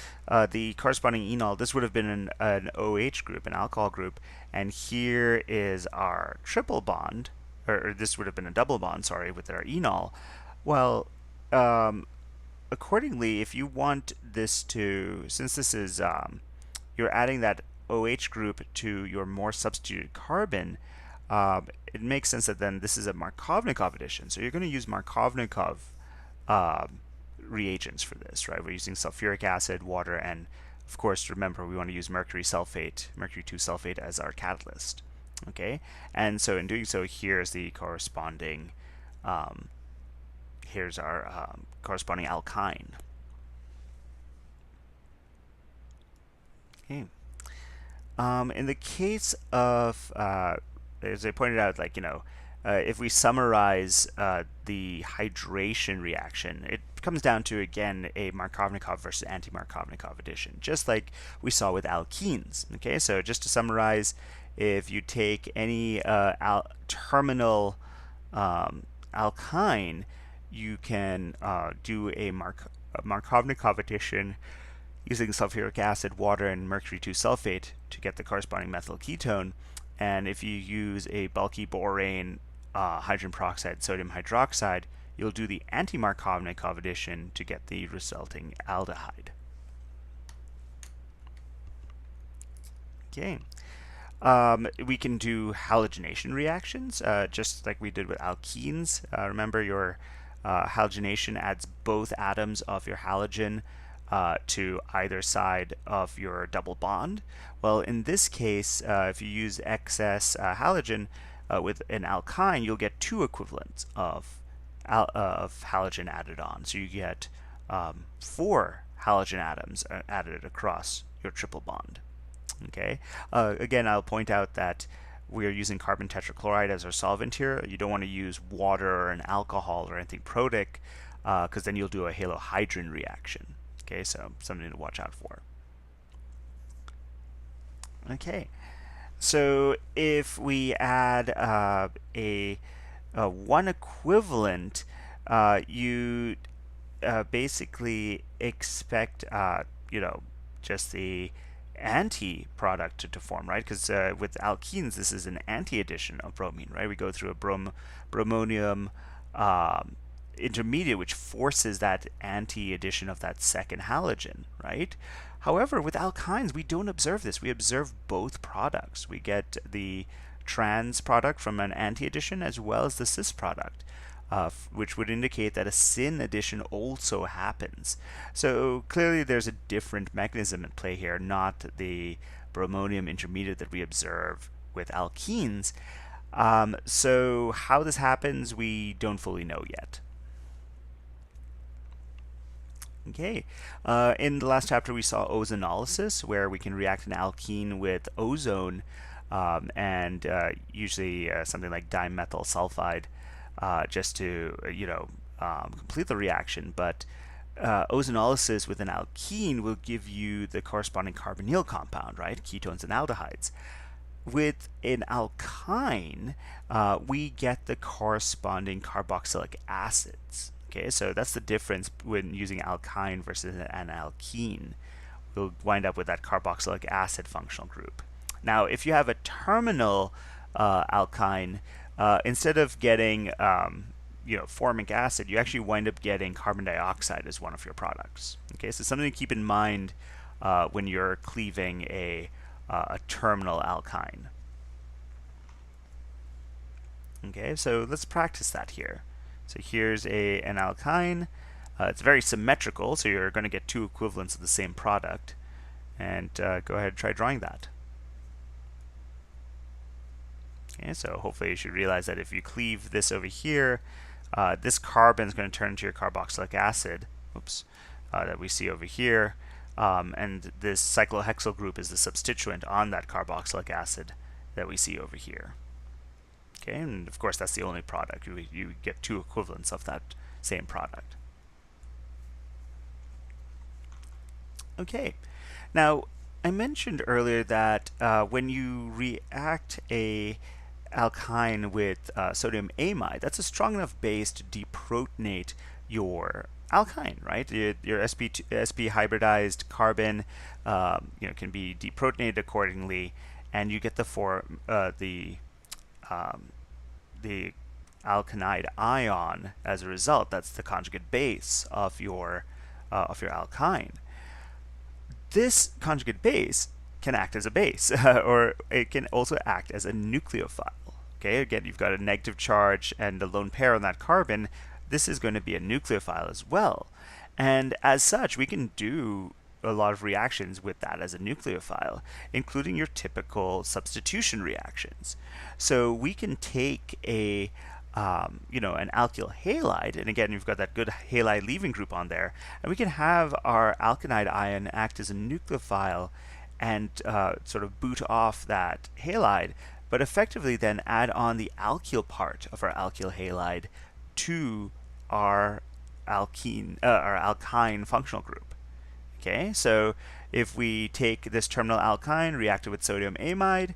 the corresponding enol, this would have been an OH group, an alcohol group, and here is our triple bond, or this would have been a double bond, sorry, with our enol. Well, accordingly, if you want this to, since this is, you're adding that OH group to your more substituted carbon, it makes sense that then this is a Markovnikov addition. So you're going to use Markovnikov reagents for this, right? We're using sulfuric acid, water, and of course, remember, we want to use mercury sulfate, mercury 2 sulfate as our catalyst. Okay, and so in doing so, here's the corresponding, here's our corresponding alkyne. Okay. In the case of, as I pointed out, if we summarize the hydration reaction, it comes down to, again, a Markovnikov versus anti-Markovnikov addition, just like we saw with alkenes. Okay, so just to summarize, if you take any terminal alkyne, you can do a Markovnikov addition using sulfuric acid, water, and mercury 2 sulfate to get the corresponding methyl ketone. And if you use a bulky borane, hydrogen peroxide, sodium hydroxide, you'll do the anti-Markovnikov addition to get the resulting aldehyde. Okay. We can do halogenation reactions, just like we did with alkenes. Remember, your halogenation adds both atoms of your halogen to either side of your double bond. Well, in this case, if you use excess halogen with an alkyne, you'll get two equivalents of halogen added on. So you get 4 halogen atoms added across your triple bond. Okay. Again, I'll point out that we are using carbon tetrachloride as our solvent here. You don't want to use water or an alcohol or anything protic, because then you'll do a halohydrin reaction. Okay, so something to watch out for. Okay, so if we add a one equivalent, you basically expect just the anti-product to form, right? Because with alkenes, this is an anti-addition of bromine, right? We go through a bromonium intermediate, which forces that anti-addition of that second halogen, right? However, with alkynes, we don't observe this. We observe both products. We get the trans product from an anti-addition as well as the cis product, which would indicate that a syn addition also happens. So clearly there's a different mechanism at play here, not the bromonium intermediate that we observe with alkenes. So how this happens, we don't fully know yet. Okay, in the last chapter we saw ozonolysis, where we can react an alkene with ozone and usually something like dimethyl sulfide, just to complete the reaction. But ozonolysis with an alkene will give you the corresponding carbonyl compound, right? Ketones and aldehydes. With an alkyne, we get the corresponding carboxylic acids. Okay, so that's the difference when using alkyne versus an alkene. We'll wind up with that carboxylic acid functional group. Now, if you have a terminal alkyne, instead of getting formic acid, you actually wind up getting carbon dioxide as one of your products. Okay, so something to keep in mind when you're cleaving a terminal alkyne. Okay, so let's practice that here. So here's an alkyne. It's very symmetrical, so you're going to get two equivalents of the same product. And go ahead and try drawing that. Okay, so hopefully you should realize that if you cleave this over here, this carbon is going to turn into your carboxylic acid, that we see over here, and this cyclohexyl group is the substituent on that carboxylic acid that we see over here. Okay, and of course that's the only product. You get two equivalents of that same product. Okay, now I mentioned earlier that when you react a alkyne with sodium amide, that's a strong enough base to deprotonate your alkyne, right? Your sp hybridized carbon, can be deprotonated accordingly, and you get the alkynide ion as a result. That's the conjugate base of your alkyne. This conjugate base can act as a base, or it can also act as a nucleophile. Okay, again, you've got a negative charge and a lone pair on that carbon. This is going to be a nucleophile as well. And as such, we can do a lot of reactions with that as a nucleophile, including your typical substitution reactions. So we can take an alkyl halide, and again, you've got that good halide leaving group on there, and we can have our alkynide ion act as a nucleophile and sort of boot off that halide, but effectively then add on the alkyl part of our alkyl halide to our alkyne functional group. Okay, so if we take this terminal alkyne, react it with sodium amide,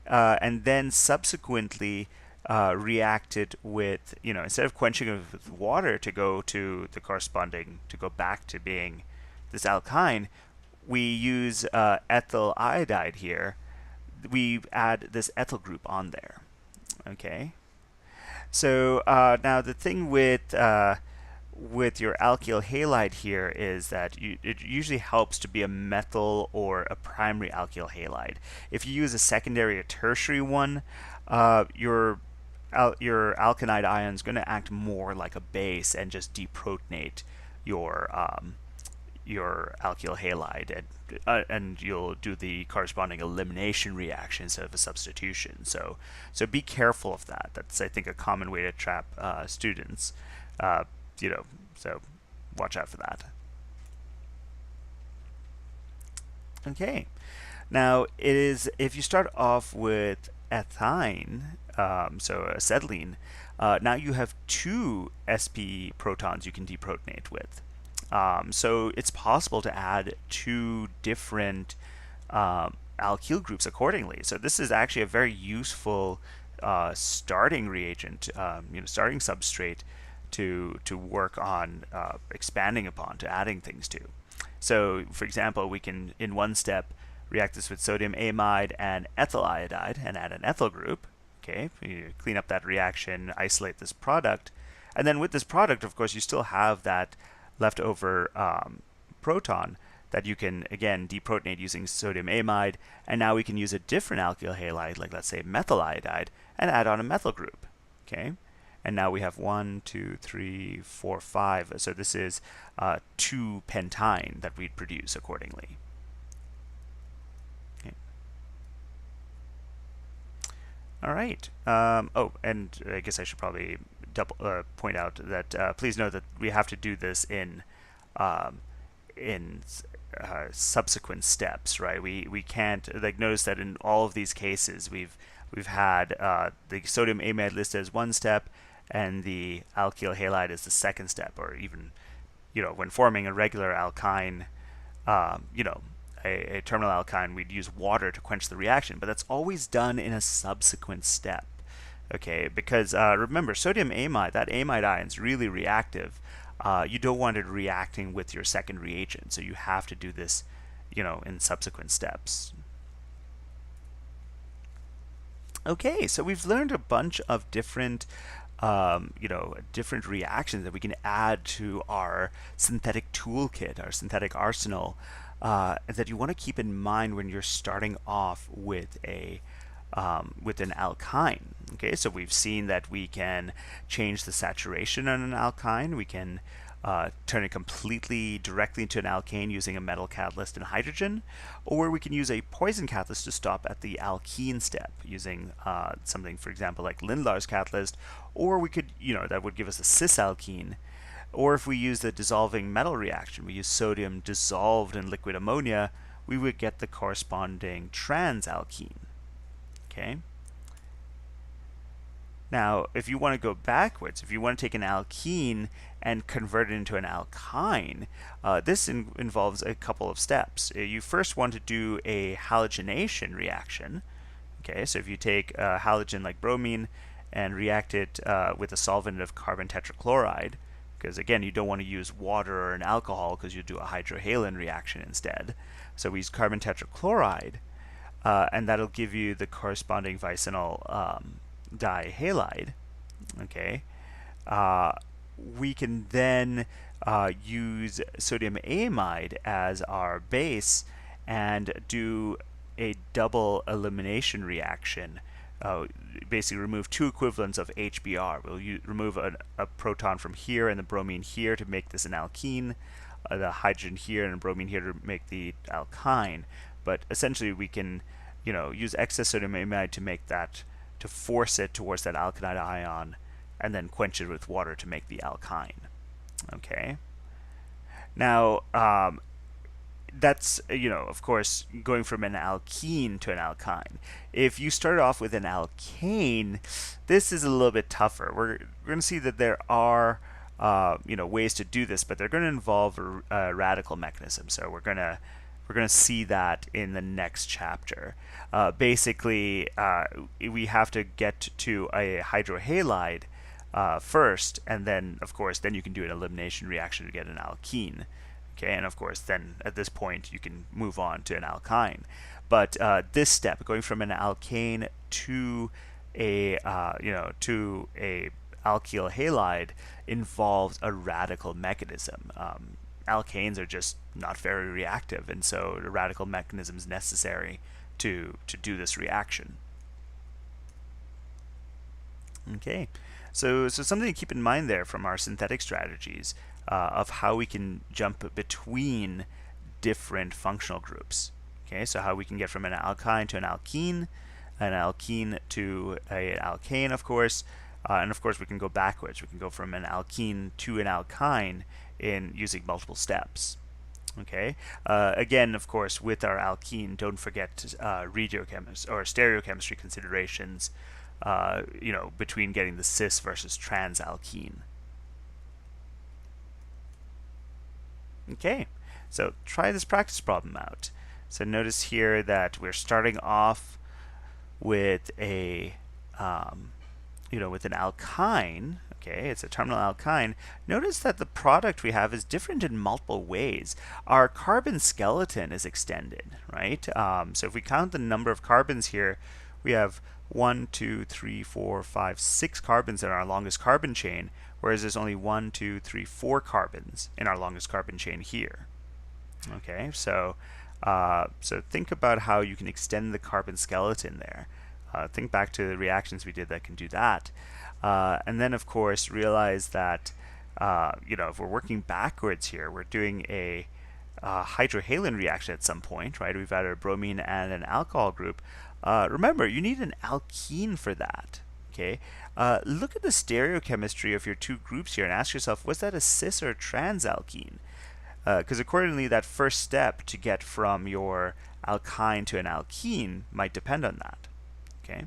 and then subsequently react it with, instead of quenching it with water to go to the corresponding, to go back to being this alkyne, we use ethyl iodide here. We add this ethyl group on there. Okay, so now the thing with your alkyl halide here is that it usually helps to be a methyl or a primary alkyl halide. If you use a secondary or tertiary one, your alkynide ion is going to act more like a base and just deprotonate your alkyl halide, and you'll do the corresponding elimination reaction instead of a substitution. So be careful of that. That's, I think, a common way to trap students. So watch out for that. Okay, now if you start off with ethyne, so acetylene, now you have two sp protons you can deprotonate with. So it's possible to add two different alkyl groups accordingly. So this is actually a very useful starting reagent, starting substrate to work on expanding upon, to adding things to. So for example, we can in one step react this with sodium amide and ethyl iodide and add an ethyl group. Okay, you clean up that reaction, isolate this product, and then with this product, of course, you still have that leftover proton that you can again deprotonate using sodium amide, and now we can use a different alkyl halide, like let's say methyl iodide, and add on a methyl group. Okay, and now we have 1, 2, 3, 4, 5. So this is 2 pentyne that we'd produce accordingly. Okay. All right. Oh, and I guess I should probably point out that please note that we have to do this in in subsequent steps, right? We can't, like, notice that in all of these cases we've had the sodium amide listed as one step and the alkyl halide is the second step, or even, when forming a regular alkyne, a terminal alkyne, we'd use water to quench the reaction, but that's always done in a subsequent step. Okay, because remember, sodium amide, that amide ion is really reactive. You don't want it reacting with your second reagent, so you have to do this, in subsequent steps. Okay, so we've learned a bunch of different, different reactions that we can add to our synthetic toolkit, our synthetic arsenal, that you want to keep in mind when you're starting off with an alkyne. Okay, so we've seen that we can change the saturation on an alkyne. We can turn it completely directly into an alkane using a metal catalyst and hydrogen, or we can use a poison catalyst to stop at the alkene step using something, for example, like Lindlar's catalyst, or we could, that would give us a cis-alkene. Or if we use the dissolving metal reaction, we use sodium dissolved in liquid ammonia, we would get the corresponding trans-alkene. Okay. Now, if you want to go backwards, if you want to take an alkene and convert it into an alkyne, this involves a couple of steps. You first want to do a halogenation reaction. Okay, so if you take a halogen like bromine and react it with a solvent of carbon tetrachloride, because again, you don't want to use water or an alcohol because you do a hydrohalin reaction instead. So we use carbon tetrachloride, and that'll give you the corresponding vicinal dihalide. Okay, we can then use sodium amide as our base and do a double elimination reaction. Basically remove two equivalents of HBr. We'll remove a proton from here and the bromine here to make this an alkene, the hydrogen here and bromine here to make the alkyne. But essentially we can, use excess sodium amide to make that, to force it towards that alkylate ion, and then quench it with water to make the alkyne. Okay. Now, that's, of course, going from an alkene to an alkyne. If you start off with an alkane, this is a little bit tougher. We're going to see that there are, ways to do this, but they're going to involve a radical mechanism. So we're going to see that in the next chapter. Basically, we have to get to a hydrohalide first, and then, of course, then you can do an elimination reaction to get an alkene. Okay, and of course, then at this point, you can move on to an alkyne. But this step, going from an alkane to a to a alkyl halide, involves a radical mechanism. Alkanes are just not very reactive, and so a radical mechanism is necessary to do this reaction. Okay, so something to keep in mind there from our synthetic strategies of how we can jump between different functional groups. Okay, so how we can get from an alkyne to an alkene to an alkane, of course, and of course we can go backwards. We can go from an alkene to an alkyne in using multiple steps. Okay. Again, of course, with our alkene, don't forget regiochemistry or stereochemistry considerations. Between getting the cis versus trans alkene. Okay, so try this practice problem out. So notice here that we're starting off with a, with an alkyne. Okay, it's a terminal alkyne. Notice that the product we have is different in multiple ways. Our carbon skeleton is extended, right? So if we count the number of carbons here, we have 1, 2, 3, 4, 5, 6 carbons in our longest carbon chain, whereas there's only 1, 2, 3, 4 carbons in our longest carbon chain here. Okay, so think about how you can extend the carbon skeleton there. Think back to the reactions we did that can do that. And then, of course, realize that, if we're working backwards here, we're doing a hydrohalin reaction at some point, right? We've added a bromine and an alcohol group. Remember, you need an alkene for that. Okay, look at the stereochemistry of your two groups here and ask yourself, was that a cis or a trans alkene? because accordingly, that first step to get from your alkyne to an alkene might depend on that. Okay.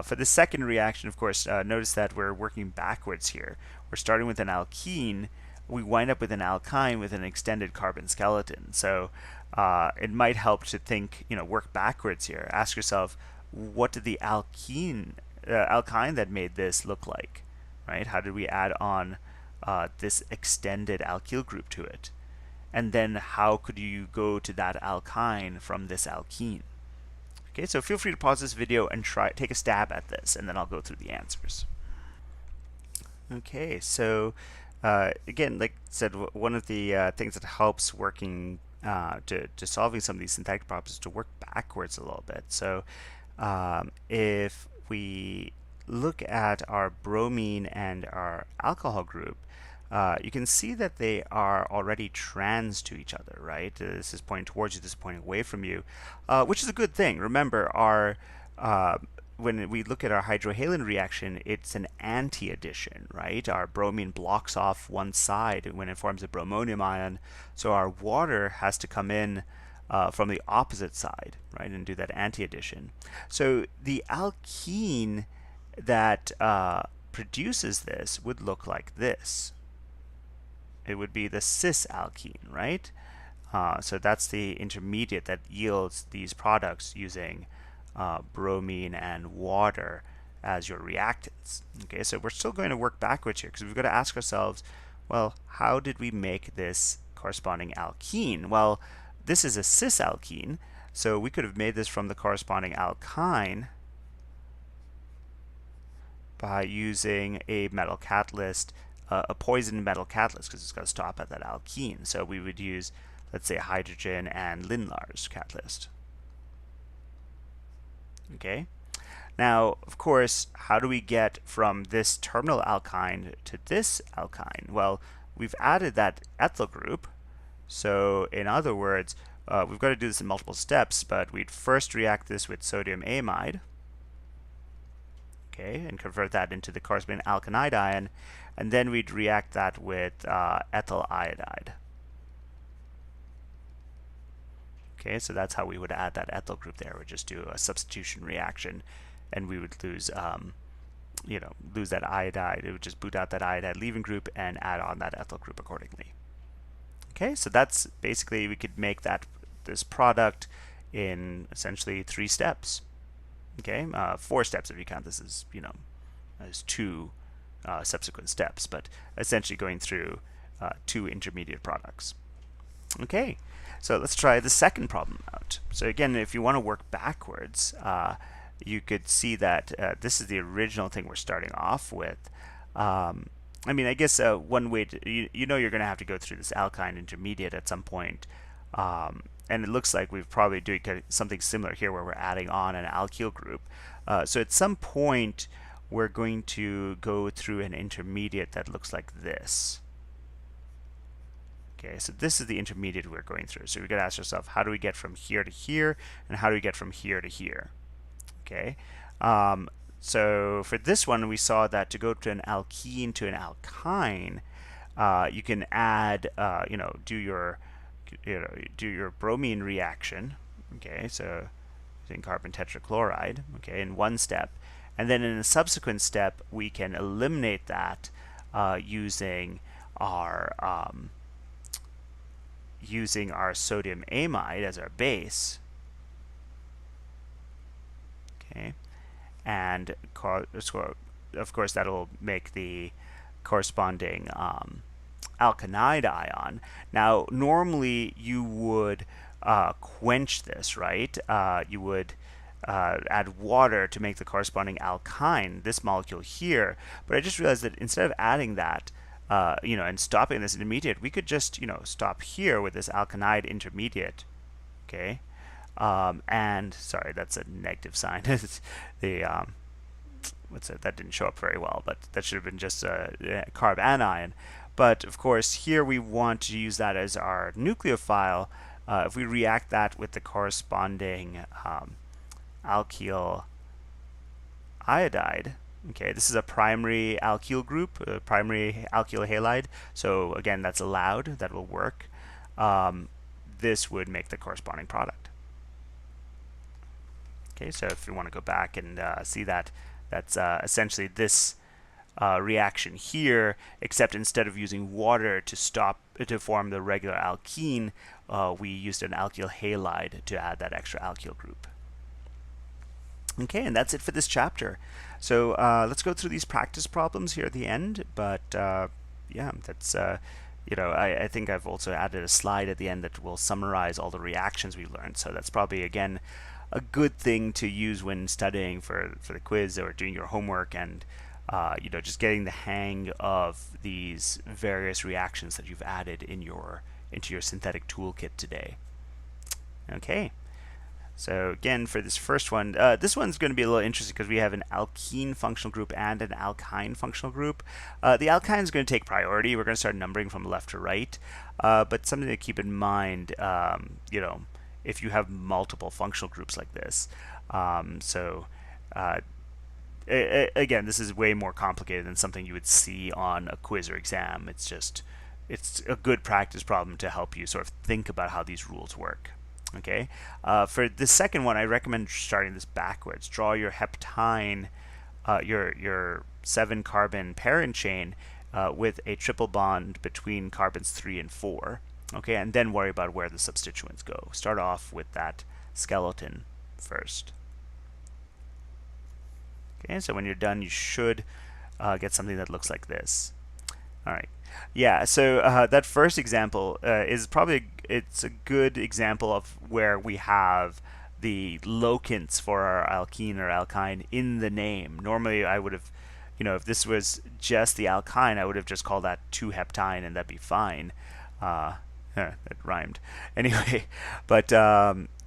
For the second reaction, of course, notice that we're working backwards here. We're starting with an alkene. We wind up with an alkyne with an extended carbon skeleton. So it might help to think, work backwards here. Ask yourself, what did the alkyne that made this look like, right? How did we add on this extended alkyl group to it? And then how could you go to that alkyne from this alkene? Okay, so feel free to pause this video and take a stab at this, and then I'll go through the answers. Okay, so again, like I said, one of the things that helps working to solving some of these syntactic problems is to work backwards a little bit. So if we look at our bromine and our alcohol group, you can see that they are already trans to each other, right? This is pointing towards you, this is pointing away from you, which is a good thing. Remember, when we look at our hydrohalin reaction, it's an anti-addition, right? Our bromine blocks off one side when it forms a bromonium ion, so our water has to come in from the opposite side, right, and do that anti-addition. So the alkene that produces this would look like this. It would be the cis alkene, right? So that's the intermediate that yields these products using bromine and water as your reactants. Okay, so we're still going to work backwards here because we've got to ask ourselves, well, how did we make this corresponding alkene? Well, this is a cis alkene, so we could have made this from the corresponding alkyne by using a metal catalyst, a poison metal catalyst, because it's got to stop at that alkene. So we would use, let's say, hydrogen and Lindlar's catalyst. Okay. Now, of course, how do we get from this terminal alkyne to this alkyne? Well, we've added that ethyl group. So in other words, we've got to do this in multiple steps, but we'd first react this with sodium amide, okay, and convert that into the corresponding alkanide ion, and then we'd react that with ethyl iodide. Okay, so that's how we would add that ethyl group there. We'd just do a substitution reaction, and we would lose, lose that iodide. It would just boot out that iodide leaving group and add on that ethyl group accordingly. Okay, so that's basically, we could make this product in essentially 3 steps. Okay, 4 steps if you count this as, as 2 subsequent steps, but essentially going through 2 intermediate products. Okay, so let's try the second problem out. So again, if you want to work backwards, you could see that this is the original thing we're starting off with. I mean, I guess one way to, you're going to have to go through this alkyne intermediate at some point. And it looks like we're probably doing something similar here where we're adding on an alkyl group. So at some point, we're going to go through an intermediate that looks like this. Okay, so this is the intermediate we're going through. So we've got to ask ourselves, how do we get from here to here, and how do we get from here to here? Okay, so for this one, we saw that to go to an alkene to an alkyne, you can add, do your bromine reaction. Okay, so using carbon tetrachloride. Okay, in one step, and then in a subsequent step, we can eliminate that using our sodium amide as our base. Okay, and of course that'll make the corresponding alkanide ion. Now, normally you would quench this, right? You would add water to make the corresponding alkyne, this molecule here. But I just realized that instead of adding that, and stopping this intermediate, we could just, stop here with this alkanide intermediate. Okay, and sorry, that's a negative sign. The what's it? That didn't show up very well, but that should have been just a carb anion. But of course, here we want to use that as our nucleophile. If we react that with the corresponding alkyl iodide, Okay, this is a primary alkyl group, a primary alkyl halide. So again, that's allowed. That will work. Um, this would make the corresponding product. Okay, so if you want to go back and see that, that's essentially this reaction here, except instead of using water to form the regular alkene, we used an alkyl halide to add that extra alkyl group. Okay, and that's it for this chapter. So let's go through these practice problems here at the end. But yeah, that's I think I've also added a slide at the end that will summarize all the reactions we learned. So that's probably again a good thing to use when studying for the quiz or doing your homework, and just getting the hang of these various reactions that you've added into your synthetic toolkit today. Okay. So again, for this first one, this one's going to be a little interesting because we have an alkene functional group and an alkyne functional group. The alkyne is going to take priority. We're going to start numbering from left to right. But something to keep in mind, if you have multiple functional groups like this. Again, this is way more complicated than something you would see on a quiz or exam. It's a good practice problem to help you sort of think about how these rules work. Okay, for the second one, I recommend starting this backwards. Draw your heptine, your 7-carbon parent chain with a triple bond between carbons 3 and 4. Okay, and then worry about where the substituents go. Start off with that skeleton first. Okay, so when you're done, you should get something that looks like this. All right. Yeah, so that first example is probably it's a good example of where we have the locants for our alkene or alkyne in the name. Normally, I would have, if this was just the alkyne, I would have just called that 2-heptine, and that'd be fine. It rhymed. Anyway, but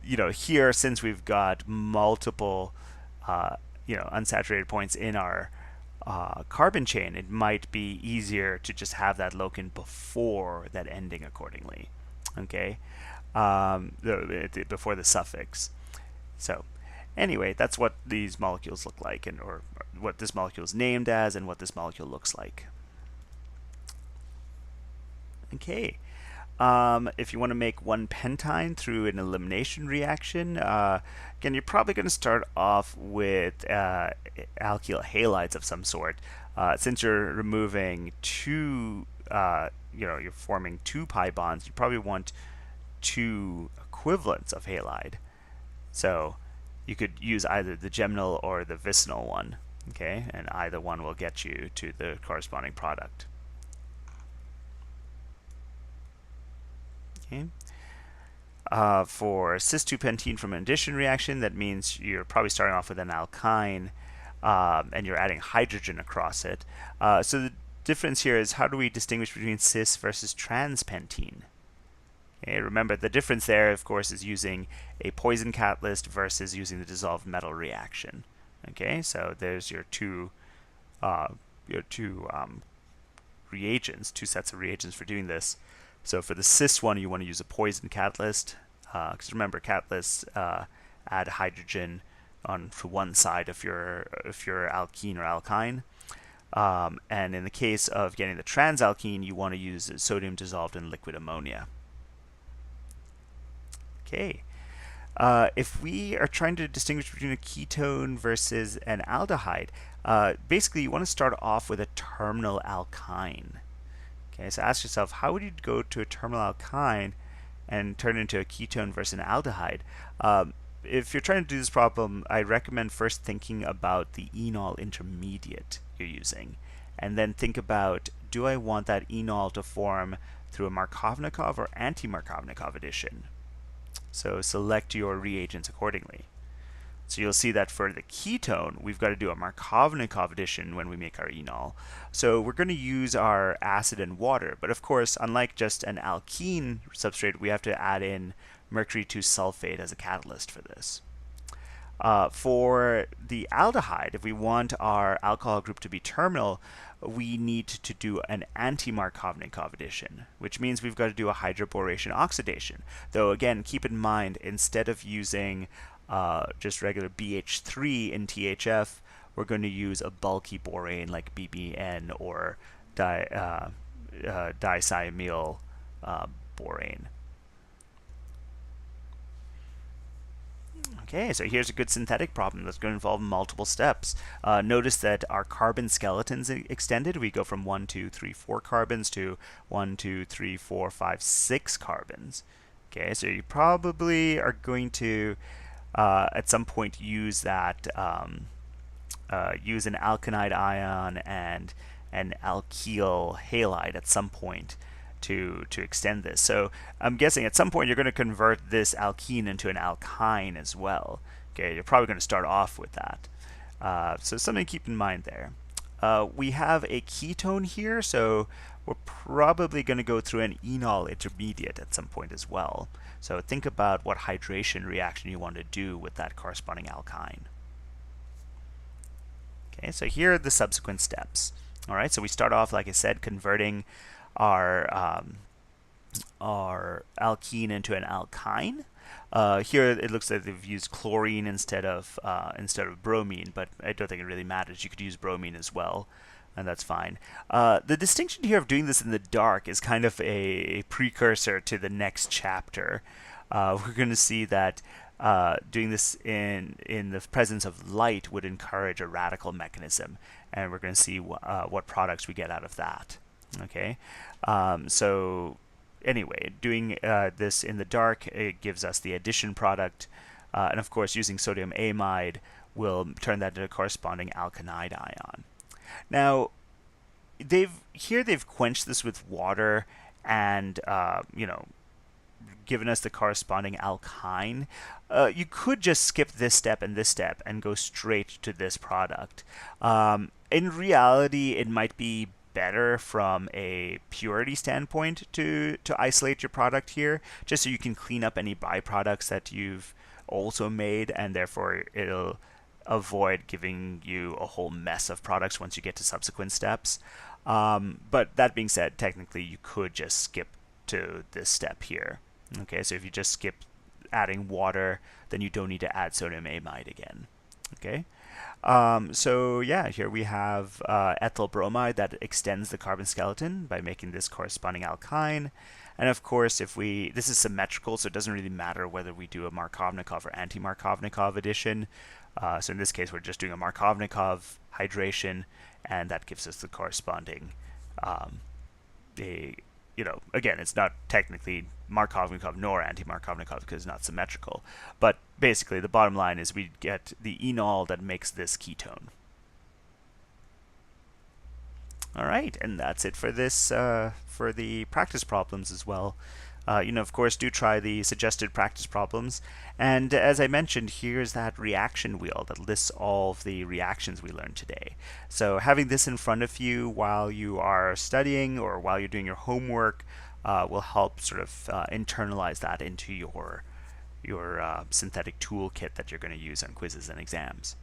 here, since we've got multiple, unsaturated points in our carbon chain, it might be easier to just have that locant before that ending accordingly. Okay, before the suffix. So anyway, that's what these molecules look like, or what this molecule is named as, and what this molecule looks like. Okay. If you want to make 1-pentyne through an elimination reaction, again, you're probably going to start off with alkyl halides of some sort. Since you're removing you're forming 2 pi bonds, you probably want 2 equivalents of halide. So you could use either the geminal or the vicinal one, okay? And either one will get you to the corresponding product. Okay. For cis-2-pentene from an addition reaction, that means you're probably starting off with an alkyne, and you're adding hydrogen across it. So the difference here is, how do we distinguish between cis versus trans-pentene? Okay, remember, the difference there, of course, is using a poison catalyst versus using the dissolved metal reaction. Okay, so there's your two reagents, 2 sets of reagents for doing this. So for the cis one, you want to use a poison catalyst, because remember, catalysts add hydrogen to one side of your alkene or alkyne. And in the case of getting the transalkene, you want to use sodium dissolved in liquid ammonia. Okay. If we are trying to distinguish between a ketone versus an aldehyde, basically you want to start off with a terminal alkyne. Okay, so ask yourself, how would you go to a terminal alkyne and turn it into a ketone versus an aldehyde? If you're trying to do this problem, I recommend first thinking about the enol intermediate you're using, and then think about, do I want that enol to form through a Markovnikov or anti-Markovnikov addition? So select your reagents accordingly. So you'll see that for the ketone, we've got to do a Markovnikov addition when we make our enol. So we're going to use our acid and water, but of course, unlike just an alkene substrate, we have to add in mercury 2 sulfate as a catalyst for this. For the aldehyde, if we want our alcohol group to be terminal, we need to do an anti-Markovnikov addition, which means we've got to do a hydroboration oxidation. Though again, keep in mind, instead of using just regular BH3 in THF, we're going to use a bulky borane like BBN or dicyamyl borane. Okay, so here's a good synthetic problem that's going to involve multiple steps. Notice that our carbon skeleton's extended. We go from 1, 2, 3, 4 carbons to 1, 2, 3, 4, 5, 6 carbons. Okay, so you probably are going to at some point use that use an alkynide ion and an alkyl halide at some point to extend this. So I'm guessing at some point you're going to convert this alkene into an alkyne as well. Okay, you're probably going to start off with that. So something to keep in mind there. We have a ketone here, so we're probably going to go through an enol intermediate at some point as well. So think about what hydration reaction you want to do with that corresponding alkyne. Okay, so here are the subsequent steps. All right, so we start off, like I said, converting our alkene into an alkyne. Here it looks like they've used chlorine instead of bromine, but I don't think it really matters. You could use bromine as well, and that's fine. The distinction here of doing this in the dark is kind of a precursor to the next chapter. We're going to see that doing this in the presence of light would encourage a radical mechanism, and we're going to see what products we get out of that. Okay, so anyway, doing this in the dark, it gives us the addition product, and of course using sodium amide will turn that into a corresponding alkynide ion. Now they've quenched this with water and given us the corresponding alkyne. You could just skip this step and go straight to this product. In reality, it might be better from a purity standpoint to isolate your product here, just so you can clean up any byproducts that you've also made, and therefore it'll avoid giving you a whole mess of products once you get to subsequent steps. But that being said, technically you could just skip to this step here. Okay, so if you just skip adding water, then you don't need to add sodium amide again. Okay. So yeah, here we have ethyl bromide that extends the carbon skeleton by making this corresponding alkyne. And of course, this is symmetrical, so it doesn't really matter whether we do a Markovnikov or anti-Markovnikov addition. So in this case, we're just doing a Markovnikov hydration, and that gives us the corresponding, again, it's not technically Markovnikov nor anti-Markovnikov because it's not symmetrical. But basically, the bottom line is we get the enol that makes this ketone. All right, and that's it for this, for the practice problems as well. Of course, do try the suggested practice problems. And as I mentioned, here's that reaction wheel that lists all of the reactions we learned today. So having this in front of you while you are studying or while you're doing your homework will help sort of internalize that into your synthetic toolkit that you're going to use on quizzes and exams.